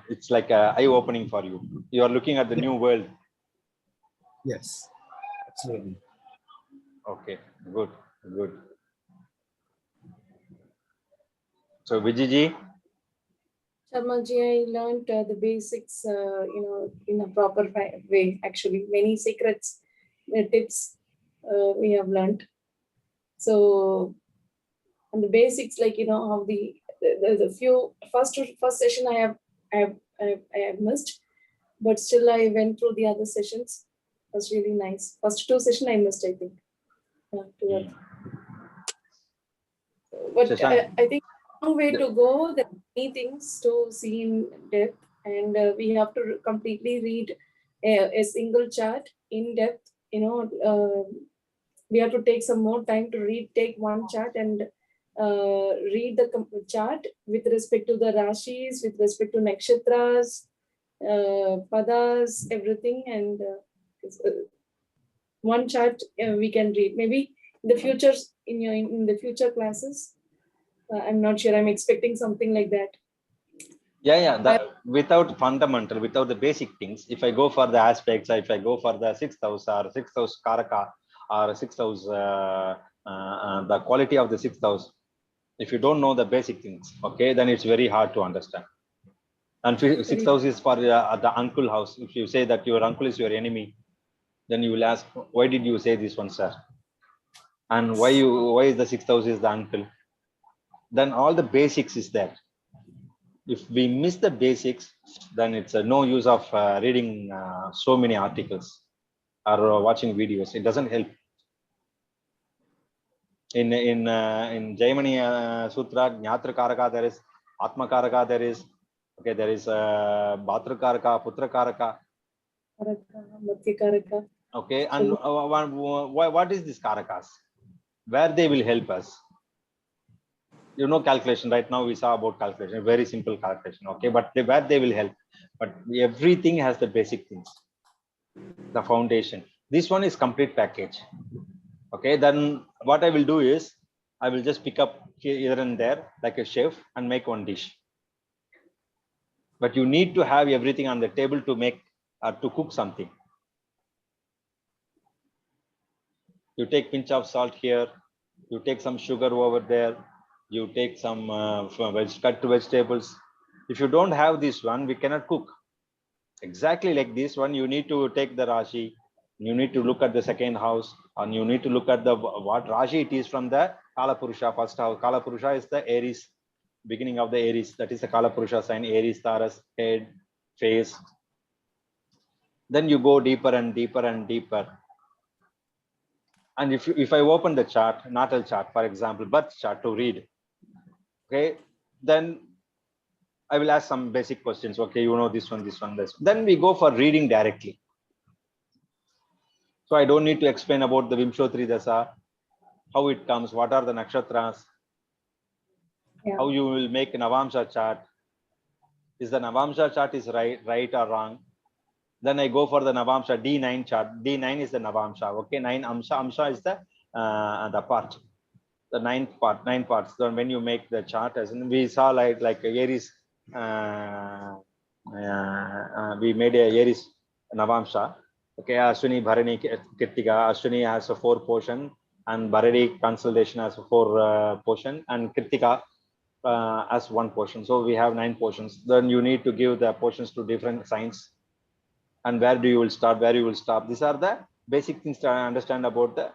it's like a eye-opening for you. You are looking at the new world. Yes. Absolutely. Okay, good, good. So Vijiji, Sharmaji, I learned the basics, in a proper way. Actually, many secrets, tips we have learned. So, and the basics, like how the few first session I have missed, but still I went through the other sessions. It was really nice. First 2 sessions I missed, I think. Yeah, 2 or 3. But Shashank. I think long way to go. There are many things to see in depth, and we have to completely read a single chart in depth. We have to take some more time to take one chart and read the chart with respect to the rashis, with respect to nakshatras, padas, everything, and one chart we can read. Maybe in the future, in the future classes. I'm not sure. I'm expecting something like that. Yeah. Without fundamental, without the basic things, if I go for the aspects, if I go for the 6th house or 6th house karaka or 6th house, the quality of the 6th house, if you don't know the basic things, okay, then it's very hard to understand. And 6th house is for the uncle house. If you say that your uncle is your enemy, then you will ask, why did you say this one, sir? And why is the 6th house is the uncle? Then all the basics is there. If we miss the basics, then it's no use of reading so many articles or watching videos. It doesn't help. In Jaimani Sutra, Jnatra Karaka there is, Atma Karaka there is, okay, there is Bhatra Karaka, Putra Karaka. Okay, and what is this Karakas? Where they will help us? Calculation. Right now we saw about calculation, very simple calculation. Okay, but where they will help? But everything has the basic things, the foundation. This one is complete package. Okay, then what I will do is I will just pick up here and there like a chef and make one dish. But you need to have everything on the table to make to cook something. You take pinch of salt here, you take some sugar over there, you take some cut vegetables. If you don't have this one, we cannot cook. Exactly like this one, you need to take the Rashi, you need to look at the second house, and you need to look at the what Rashi it is from the Kala Purusha first house. Kala Purusha is the Aries, beginning of the Aries. That is the Kala Purusha sign, Aries, Taurus, head, face. Then you go deeper and deeper and deeper. And if I open the chart, natal chart, for example, birth chart to read, okay, then I will ask some basic questions. Okay, this one, this. Then we go for reading directly. So I don't need to explain about the Vimshotri Dasa, how it comes, what are the nakshatras, how you will make a Navamsha chart. Is the Navamsha chart is right or wrong? Then I go for the Navamsha D9 chart. D9 is the Navamsha. Okay, 9 Amsha is the part. The 9 parts. Then when you make the chart, as in we saw like Aries, we made a Aries Navamsha. Okay, Ashwini, Bharani, Kirtika. Ashwini has a 4 portion, and Bharani constellation has a 4 portion, and Kirtika as 1 portion. So we have 9 portions. Then you need to give the portions to different signs, and where you will start, where you will stop. These are the basic things to understand about the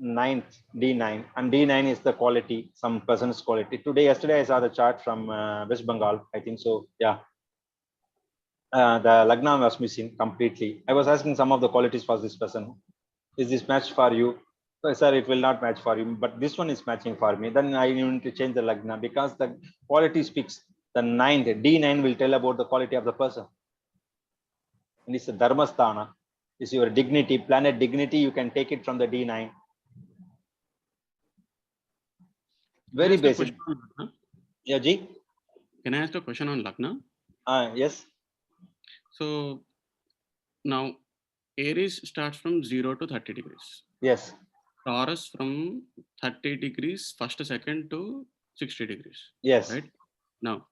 9th D9, and D9 is the quality, some person's quality. Yesterday I saw the chart from West Bengal, I think so. Yeah, the lagna was missing completely. I was asking some of the qualities for this person. Is this match for you? So, sir, it will not match for you, but this one is matching for me. Then I need to change the lagna because the quality speaks. The 9th, D9 will tell about the quality of the person. And it's the dharmasthana. It's your dignity, planet dignity. You can take it from the D9. Very Can I ask a basic. question on Lagna? Yeah, Ji? Can I ask a question on Lagna? Yes. So now Aries starts from 0 to 30 degrees. Yes. Taurus from 30 degrees, first second to 60 degrees. Yes. Right? Now,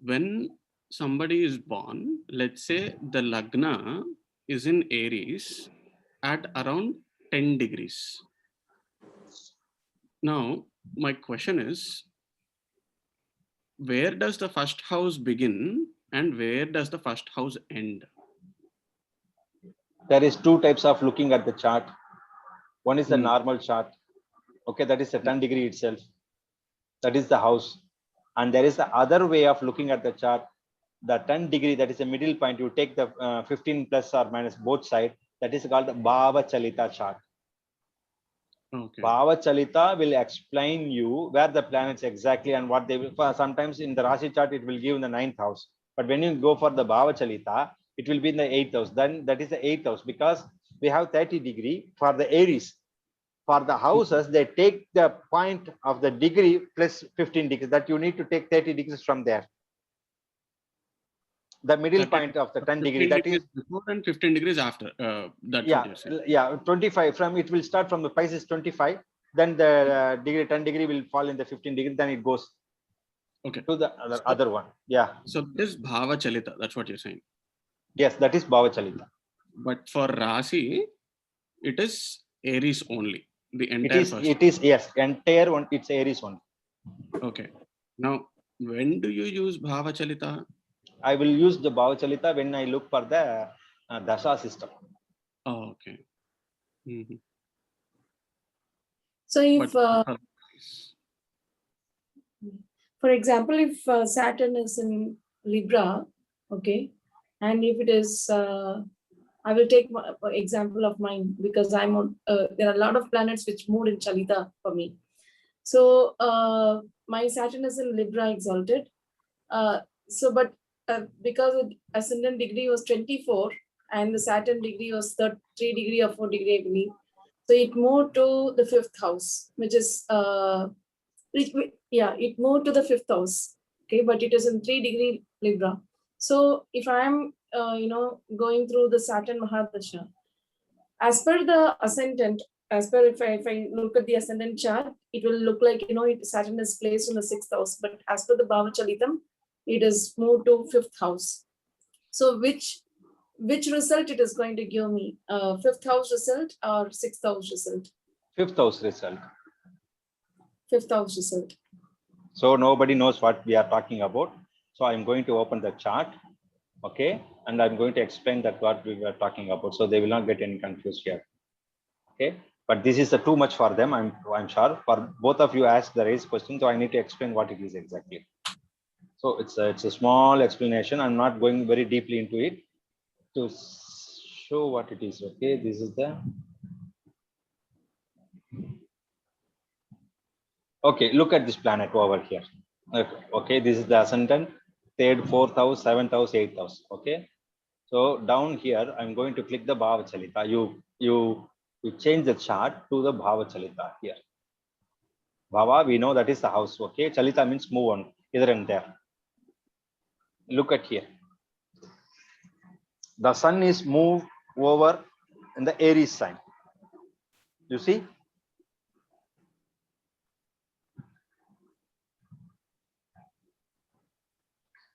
when somebody is born, let's say the Lagna is in Aries at around 10 degrees. Now, my question is, where does the first house begin and where does the first house end? There is 2 types of looking at the chart. One is the normal chart. Okay, that is the 10 degree itself. That is the house. And there is the other way of looking at the chart. The 10 degree, that is the middle point. You take the 15 plus or minus both sides. That is called the Bhava chalita chart. Okay. Bhava chalita will explain you where the planets exactly and what they will. Sometimes in the Rashi chart, it will give in the 9th house. But when you go for the Bhava chalita, it will be in the 8th house. Then that is the 8th house because we have 30 degree for the Aries. For the houses, they take the point of the degree plus 15 degrees. That you need to take 30 degrees from there. The middle point of the 10 degree, that is before and 15 degrees after. That's yeah, what you're saying. yeah, 25 from it will start from the Pisces 25, then the degree 10 degree will fall in the 15 degree, then it goes to the other one. Yeah. So this Bhava Chalita, that's what you're saying. Yes, that is Bhava Chalita. But for Rasi, it is Aries only. The entire first. It is yes, entire one. It's Aries one. Okay. Now, when do you use Bhava Chalita? I will use the Bhava Chalita when I look for the Dasha system. Oh, okay. Mm-hmm. So if, for example, if Saturn is in Libra, okay, and if it is, I will take my example of mine because I'm on, there are a lot of planets which moved in Chalita for me. So my Saturn is in Libra exalted. But because the ascendant degree was 24 and the Saturn degree was 3 degree or 4 degree, I believe. So it moved to the 5th house, which is, it moved to the 5th house. Okay, but it is in 3 degree Libra. So if I'm, going through the Saturn Mahadasha, as per the ascendant, as per if I look at the ascendant chart, it will look like, Saturn is placed in the 6th house, but as per the Bhava Chalitam, it is moved to 5th house. So which result it is going to give me? 5th house result or 6th house result? 5th house result. 5th house result. So nobody knows what we are talking about. So I'm going to open the chart, okay, and I'm going to explain that what we were talking about, so they will not get any confused here. Okay, but this is too much for them. I'm sure. For both of you asked the raised question, so I need to explain what it is exactly. So it's a small explanation. I'm not going very deeply into it to show what it is. Okay, this is the. Okay, look at this planet over here. Okay, this is the ascendant, 3rd, 4th house, 7th house, 8th house. Okay, so down here, I'm going to click the Bhava Chalita. You change the chart to the Bhava Chalita here. Bhava, we know that is the house. Okay, Chalita means move on, either and there. Look at here. The sun is moved over in the Aries sign. You see?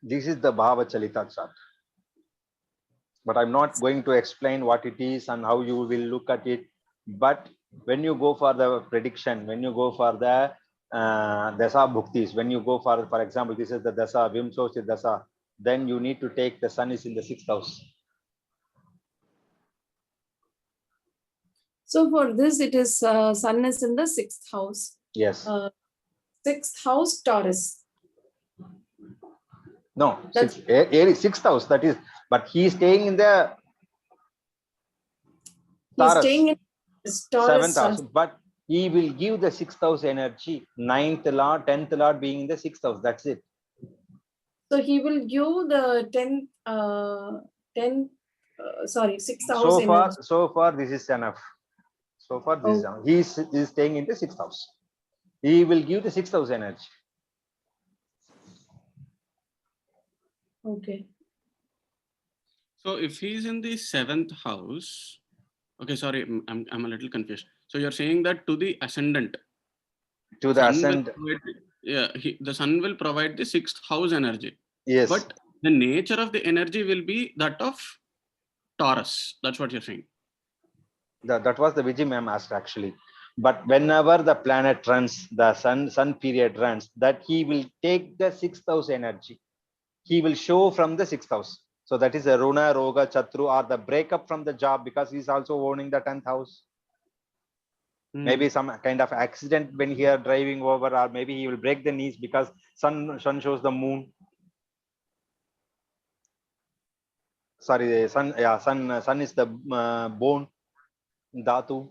This is the Bhava Chalita chart. But I'm not going to explain what it is and how you will look at it. But when you go for the prediction, when you go for the Dasa Bhuktis, when you go for example, this is the Dasa, Vimsosi Dasa, then you need to take the sun is in the 6th house. So for this, it is sun is in the 6th house. Yes. 6th house, Taurus. No, Aries, 6th house, that is, but he is staying in the Taurus. He's staying in His tallest 7th house, Rasi. but he will give the 6th house energy. 9th lord, 10th lord being in the 6th house. That's it. So he will give the 6th house So energy. far, this is enough. So far, this is Oh. enough. He is staying in the 6th house. He will give the 6th house energy. Okay. So if he's in the 7th house, okay, sorry, I'm a little confused. So you're saying that to the ascendant, To the sun ascendant. will provide, the sun will provide the 6th house energy. Yes. But the nature of the energy will be that of Taurus. That's what you're saying. That was the Vijay ma'am asked actually. But whenever the planet runs, the sun period runs, that he will take the 6th house energy. He will show from the 6th house. So that is a Runa, Roga, Chatru, or the breakup from the job, because he's also owning the 10th house. Maybe some kind of accident when he are driving over, or maybe he will break the knees because sun shows the moon. Sorry, the sun. Yeah, sun is the bone, dhatu.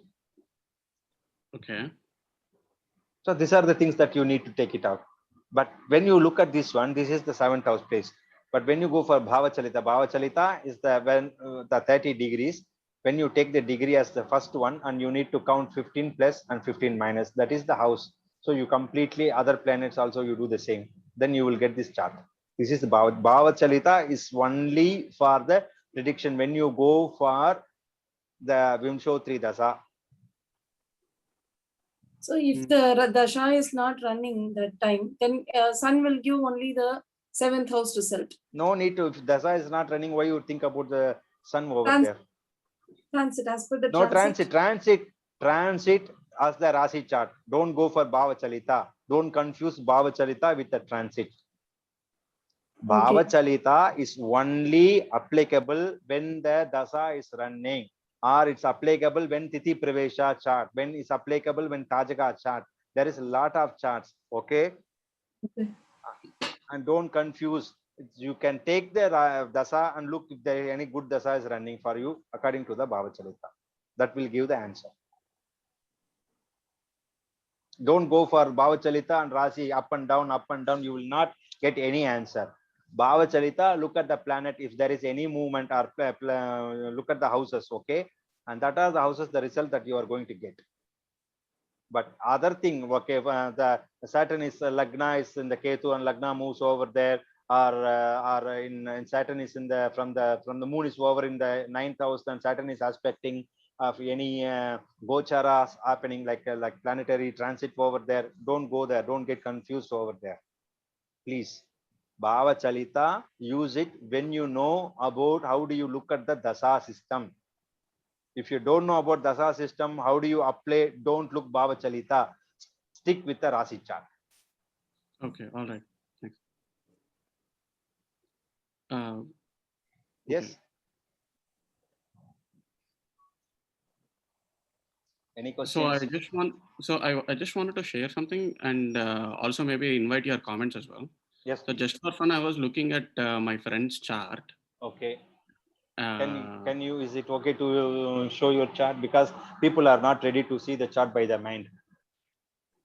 Okay. So these are the things that you need to take it out. But when you look at this one, this is the 7th house place. But when you go for Bhava Chalita is the when the 30 degrees. When you take the degree as the first one, and you need to count 15 plus and 15 minus, that is the house. So you completely other planets also you do the same. Then you will get this chart. This is the Bhava Chalita is only for the prediction when you go for the Vimshotri Dasa. So if the dasha is not running that time, then sun will give only the 7th house result. No need to. If Dasa is not running, why you think about the sun over there? Transit, as per the No transit. transit as the Rasi chart. Don't go for Bhava Chalita. Don't confuse Bhava Chalita with the transit. Bhava Chalita is only applicable when the Dasa is running, or it's applicable when Tithi Pravesha chart, when it's applicable when Tajaka chart. There is a lot of charts, okay? And don't confuse. You can take the Dasa and look if there any good Dasa is running for you according to the Bhava Chalita. That will give the answer. Don't go for Bhava Chalita and Rasi up and down. You will not get any answer. Bhava Chalita, look at the planet. If there is any movement, or look at the houses, okay? And that are the houses, the result that you are going to get. But other thing, okay, the Saturn is lagna is in the Ketu, and lagna moves over there, or in Saturn is in the from the moon is over in the 9th house, and Saturn is aspecting of any gocharas happening, like planetary transit over there. Don't go there. Don't get confused over there, please. Bhava Chalita, use it when you know about how do you look at the dasa system. If you don't know about dasa system, how do you apply? Don't look Bhava Chalita. Stick with the Rasi chart. Okay, all right. Thanks. Yes. Okay. Any questions? So I just wanted to share something, and also maybe invite your comments as well. Yes. So just for fun, I was looking at my friend's chart. Okay. Can you, is it okay to show your chart? Because people are not ready to see the chart by their mind.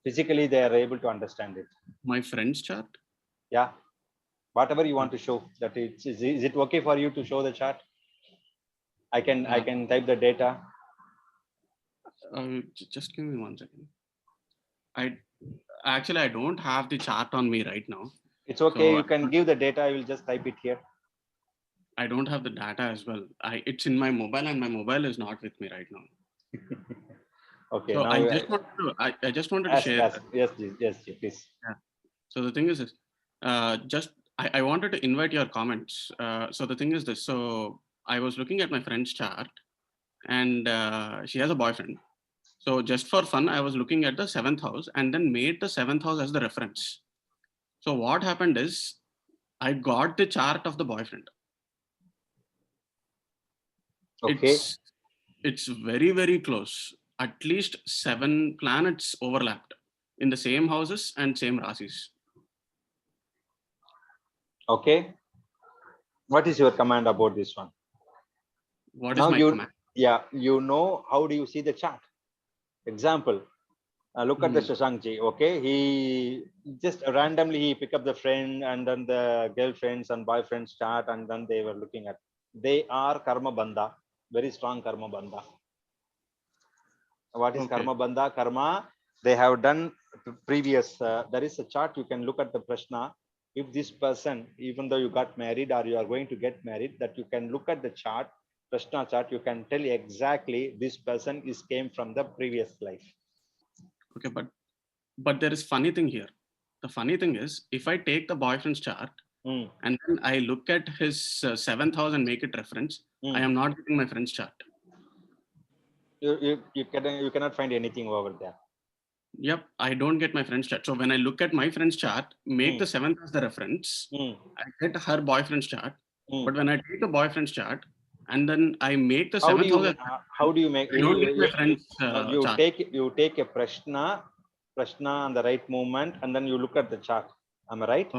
Physically, they are able to understand it. My friend's chart? Yeah. Whatever you want to show. That is it okay for you to show the chart? I can type the data. Just give me 1 second. I don't have the chart on me right now. It's okay. So you can give the data. I will just type it here. I don't have the data as well. It's in my mobile, and my mobile is not with me right now. Okay. So now I just wanted to share. Yes, please. Yeah. So the thing is this. I wanted to invite your comments. So the thing is this. So I was looking at my friend's chart, and she has a boyfriend. So just for fun, I was looking at the 7th house and then made the 7th house as the reference. So what happened is I got the chart of the boyfriend. Okay. It's very, very close. At least 7 planets overlapped in the same houses and same rasis. Okay. What is your command about this one? What is my command? Yeah, you know how do you see the chart? Example, look at the Shashankji, okay? He just randomly he pick up the friend and then the girlfriends and boyfriends chat, and then they were looking at. They are karma bandha, very strong karma bandha. What is karma bandha? Karma, they have done previous. There is a chart, you can look at the prashna. If this person, even though you got married or you are going to get married, that you can look at the chart, prashna chart, you can tell this person came from the previous life. Okay, but there is funny thing here. The funny thing is, if I take the boyfriend's chart and then I look at his 7th house and make it reference, I am not getting my friend's chart. You cannot find anything over there. Yep, I don't get my friend's chart. So when I look at my friend's chart, make the 7th as the reference, I get her boyfriend's chart. But when I take the boyfriend's chart and then I make the 7th house, how do you make? I don't get my friend's chart. You take a prashna on the right moment, and then you look at the chart. Am I right?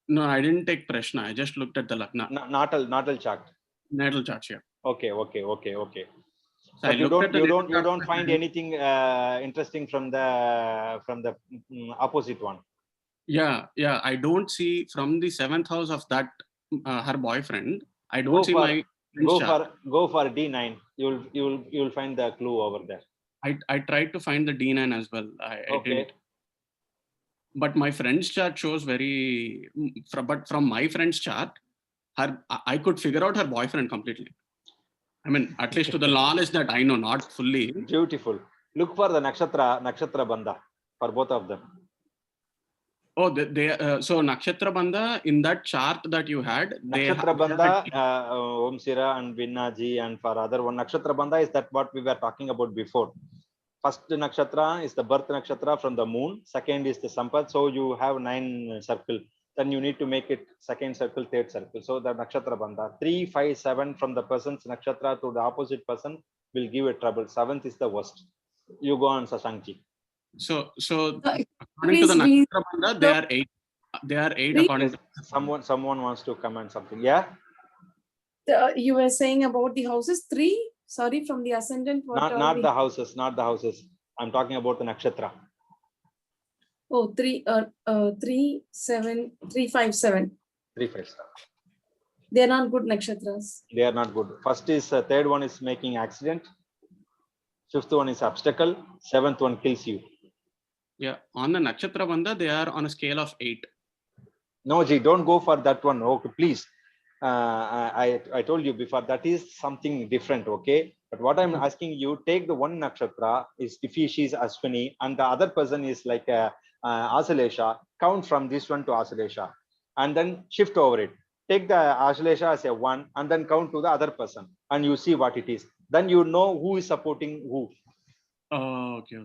No, I didn't take prashna. I just looked at the lagna. Natal chart. Natal chart, yeah. Okay. So But you don't find anything interesting from the opposite one. Yeah. I don't see from the 7th house of that her boyfriend. I don't see my chart. Go for D9. You'll find the clue over there. I tried to find the D9 as well. I didn't. But my friend's chart shows but from my friend's chart, I could figure out her boyfriend completely. I mean, at least to the knowledge that I know, not fully. Beautiful. Look for the nakshatra bandha for both of them. Oh, so nakshatra bandha in that chart that you had. Nakshatra bandha, Om Sira and Vinnaji, and for other one nakshatra bandha is that what we were talking about before. First nakshatra is the birth nakshatra from the moon. Second is the sampath. So you have 9 circles. Then you need to make it second circle, third circle. So the nakshatra bandha 3, 5, 7 from the person's nakshatra to the opposite person will give a trouble. 7th is the worst. You go on, Shashankji. So according to the nakshatra bandha, they are 8. They are 8 according to someone wants to comment something. Yeah. You were saying about the houses 3. Sorry, from the ascendant. Not the houses. I'm talking about the nakshatra. Oh, 3, 3, 7, 3, 5, 7. 3, 5, 7. They are not good nakshatras. They are not good. First is third one is making accident. 5th one is obstacle. 7th one kills you. Yeah, on the nakshatra bandha, they are on a scale of 8. No, Ji, don't go for that one. Okay, please. I told you before, that is something different, okay? But what I'm asking you, take the one nakshatra, is if she is Ashwini, and the other person is like Asalesha, count from this one to Asalesha, and then shift over it. Take the Asalesha as a 1, and then count to the other person, and you see what it is. Then you know who is supporting who. Oh, okay.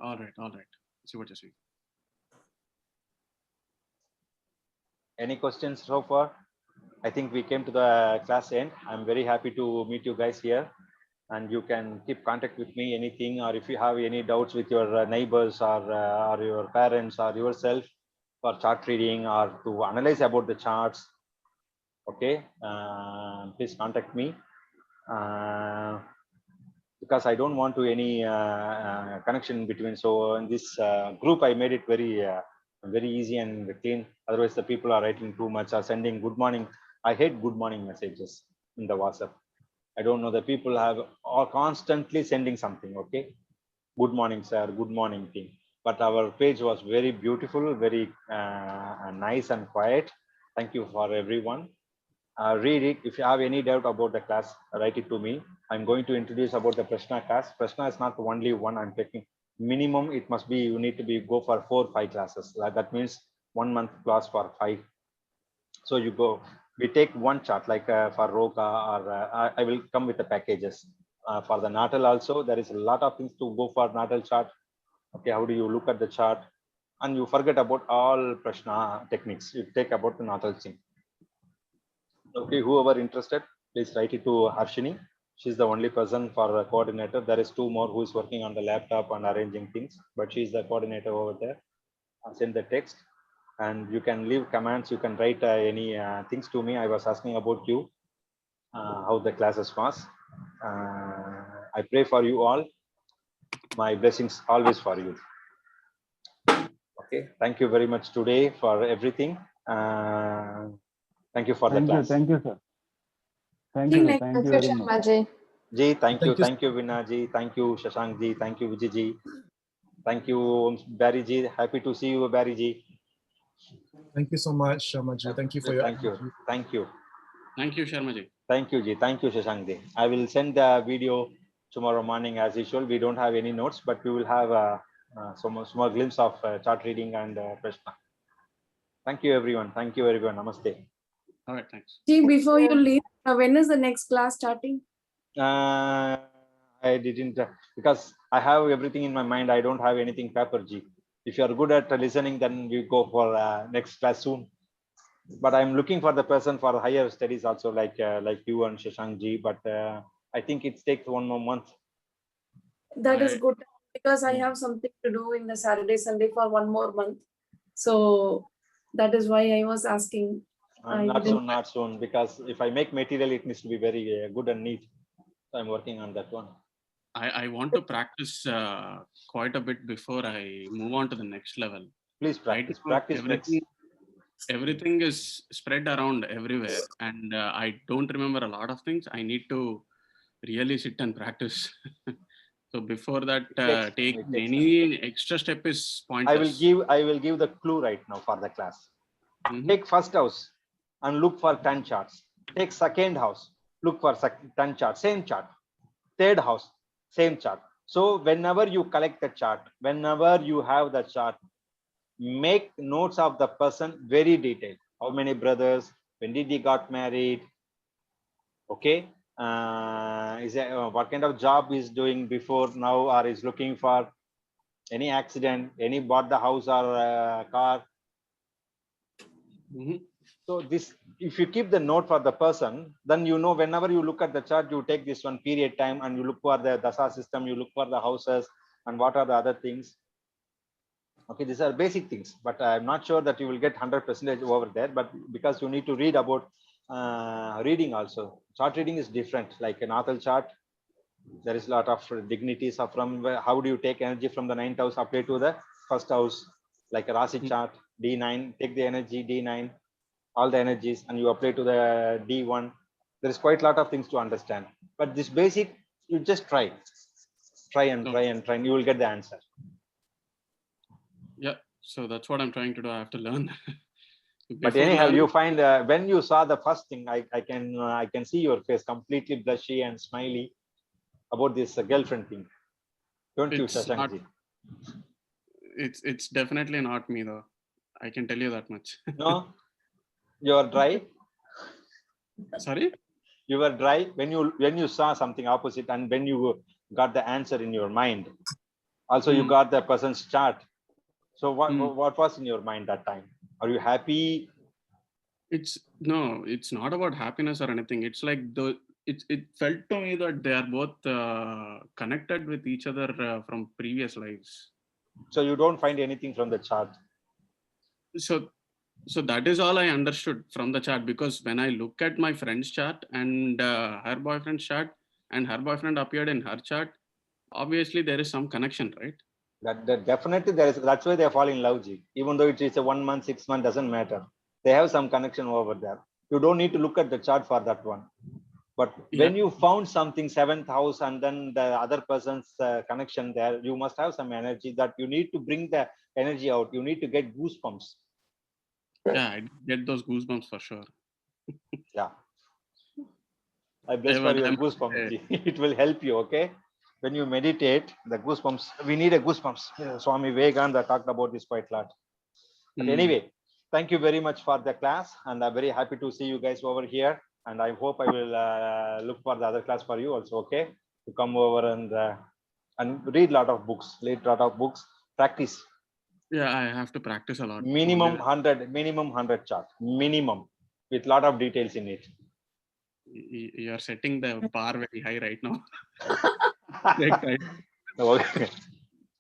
All right. See what you're saying. Any questions so far? I think we came to the class end. I'm very happy to meet you guys here, and you can keep contact with me anything, or if you have any doubts with your neighbors or your parents or yourself for chart reading or to analyze about the charts, okay, please contact me, because I don't want to any connection between. So in this group, I made it very easy and clean. Otherwise, the people are writing too much or sending good morning. I hate good morning messages in the WhatsApp. I don't know, the people are constantly sending something. Okay, good morning, sir, good morning thing. But our page was very beautiful, very nice and quiet. Thank you for everyone. Read it. If you have any doubt about the class, write it to me. I'm going to introduce about the prashna class. Prashna is not only one I'm taking. Minimum, it must be, you need to go for 4 5 classes. That means 1 month class for 5. So you go, we take one chart like for Roka, or I will come with the packages. For the natal also, there is a lot of things to go for natal chart. Okay, how do you look at the chart? And you forget about all prashna techniques. You take about the natal thing. Okay, whoever interested, please write it to Harshini. She's the only person for a coordinator. There is 2 more who is working on the laptop and arranging things, but she's the coordinator over there. I'll send the text, and you can leave comments. You can write any things to me. I was asking about you, how the classes was. I pray for you all. My blessings always for you. Okay, thank you very much today for everything. Thank you for the class. Thank you, sir. Thank Think you, sir. next- Thank Thank you you, very much. Sharma ji. Ji, thank you, Thank you. Vinay ji, thank you, Shashank ji, thank you, Vijay ji, thank you, Barry ji. Happy to see you, Barry ji. Thank you so much, Shamaji. Thank you for your Thank you, energy. thank you, Thank you, Sharma ji. thank you, ji, thank you, Shashank ji. I will send the video tomorrow morning as usual. We don't have any notes, but we will have some small glimpse of chart reading and prashna. Thank you, everyone. Thank you, everyone. Namaste. All right, thanks. See, before you leave, when is the next class starting? I didn't because I have everything in my mind. I don't have anything paper, G. If you are good at listening, then we go for next class soon. But I'm looking for the person for higher studies also, like you and Shashank Ji. But I think it takes 1 more month. That is I- good because I have something to do in the Saturday, Sunday for 1 more month. So that is why I was asking. I Not didn't- soon, not soon. Because if I make material, it needs to be very good and neat. So I'm working on that one. I want to practice quite a bit before I move on to the next level. Please Right practice. now, Practice makes. everything is spread around everywhere, and I don't remember a lot of things. I need to really sit and practice. So before that, takes take time, it takes any extra step is pointless. I will give the clue right now for the class. Mhm. Take first house and look for 10 charts. Take second house, look for 10 charts, same chart. Third house, same chart. So whenever you collect the chart, whenever you have the chart, make notes of the person very detailed. How many brothers, when did he got married, okay, what kind of job he's doing before now, or is looking for, any accident, any bought the house or car. Mhm. So this, if you keep the note for the person, then you know whenever you look at the chart, you take this one period time and you look for the dasa system, you look for the houses and what are the other things. Okay, these are basic things, but I'm not sure that you will get 100% over there. But because you need to read about reading also. Chart reading is different. Like an natal chart, there is a lot of dignities of from how do you take energy from the 9th house apply to the first house, like a Rasi chart, D9, take the energy D9, all the energies, and you apply to the D1. There is quite a lot of things to understand. But this basic, you just try and try and try, and you will get the answer. Yeah, so that's what I'm trying to do. I have to learn. But Before anyhow, you learning- find when you saw the first thing, I can see your face completely blushy and smiley about this girlfriend thing. Don't you, It's not- Shashank? it's definitely not me though. I can tell you that much. No, you are dry. Sorry? You were dry when you saw something opposite, and when you got the answer in your mind. Also, you got the person's chart. So what was in your mind that time? Are you happy? It's not about happiness or anything. It's like it felt to me that they are both connected with each other from previous lives. So you don't find anything from the chart. So that is all I understood from the chart, because when I look at my friend's chart and her boyfriend's chart, and her boyfriend appeared in her chart, obviously there is some connection, right? That definitely there is. That's why they fall in love, G. Even though it is a 1 month, 6 month, doesn't matter. They have some connection over there. You don't need to look at the chart for that one. But when you found something 7th house and then the other person's connection there, you must have some energy that you need to bring the energy out. You need to get goosebumps. Yeah, I get those goosebumps for sure. Yeah. I bless for your goosebumps. It will help you, okay? When you meditate, the goosebumps, we need a goosebumps. Swami Vivekananda talked about this quite a lot. But anyway, thank you very much for the class. And I'm very happy to see you guys over here. And I hope I will look for the other class for you also, okay? To come over and read a lot of books, practice. Yeah, I have to practice a lot. Minimum 100 chart, minimum, with a lot of details in it. You are setting the bar very high right now. Okay.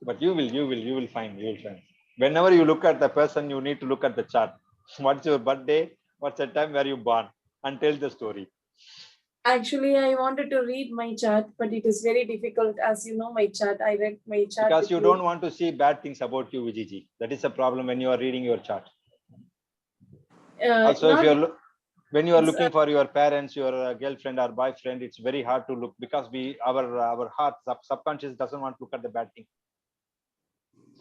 But you will find. Whenever you look at the person, you need to look at the chart. What's your birthday? What's the time where you born? And tell the story. Actually, I wanted to read my chart, but it is very difficult. As you know, my chart, I read my chart. Because you don't want to see bad things about you, Vijiji. That is a problem when you are reading your chart. Also, if you're when you are looking for your parents, your girlfriend or boyfriend, it's very hard to look because our heart subconscious doesn't want to look at the bad thing.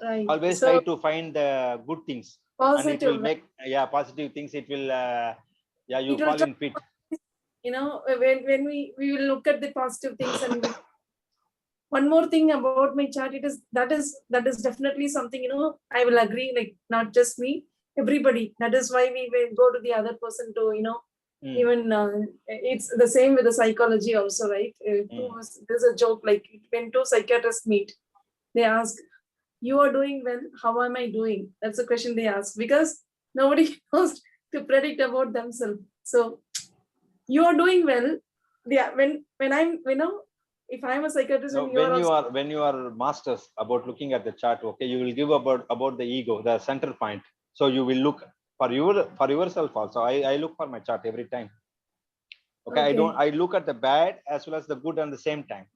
Right. Always So, try to find the good things, and it will positive, make positive things. It will you It will fall try- in pit. you know, when we will look at the positive things. And one more thing about my chart, that is definitely something, you know, I will agree, like not just me, everybody. That is why we will go to the other person to, you know, even it's the same with the psychology also, right? There's a joke, like when two psychiatrists meet, they ask, you are doing well, how am I doing? That's the question they ask, because nobody knows to predict about themselves. So you are doing well. Yeah, when I'm, you know, if I'm a psychiatrist, No, and when you are masters about looking at the chart, okay, you will give about the ego, the center point. So you will look for yourself also. I look for my chart every time. Okay, I look at the bad as well as the good at the same time.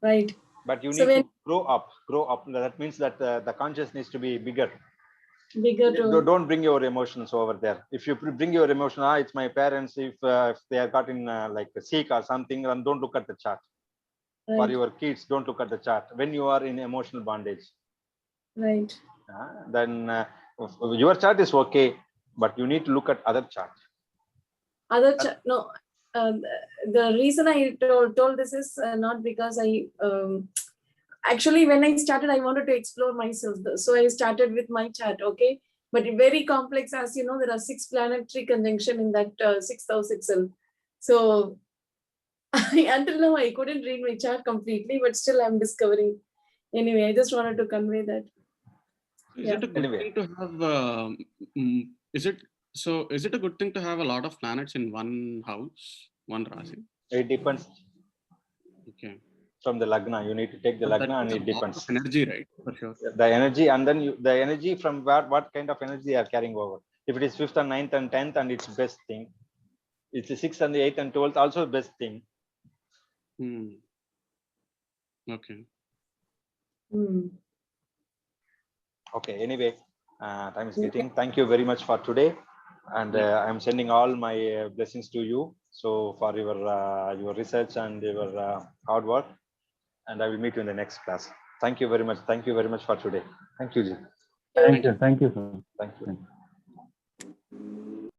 Right. But you need to grow up. That means that the conscious needs to be bigger. Don't bring your emotions over there. If you bring your emotion, it's my parents. If they are got in like sick or something, then don't look at the chart. Right. For your kids, don't look at the chart when you are in emotional bondage. Right. Then your chart is okay, but you need to look at other chart. No. The reason I told this is not because I actually, when I started, I wanted to explore myself. So I started with my chart, okay? But very complex, as you know, there are 6 planetary conjunction in that 6th house itself. So until now, I couldn't read my chart completely, but still I'm discovering. Anyway, I just wanted to convey that. Is it a good thing to have? Is it a good thing to have a lot of planets in one house, one rasi? It depends. Okay. From the lagna, you need to take the lagna, and it depends. Energy, right? For sure. The energy, and then the energy from what kind of energy they are carrying over. If it is 5th and 9th and 10th, and it's best thing. It's the 6th and the 8th and 12th, also best thing. Okay. Okay. Anyway, time is getting. Thank you very much for today, and I'm sending all my blessings to you. So for your research and your hard work, and I will meet you in the next class. Thank you very much. Thank you very much for today. Thank you, Ji. Thank you. Thank you, sir. Thank you.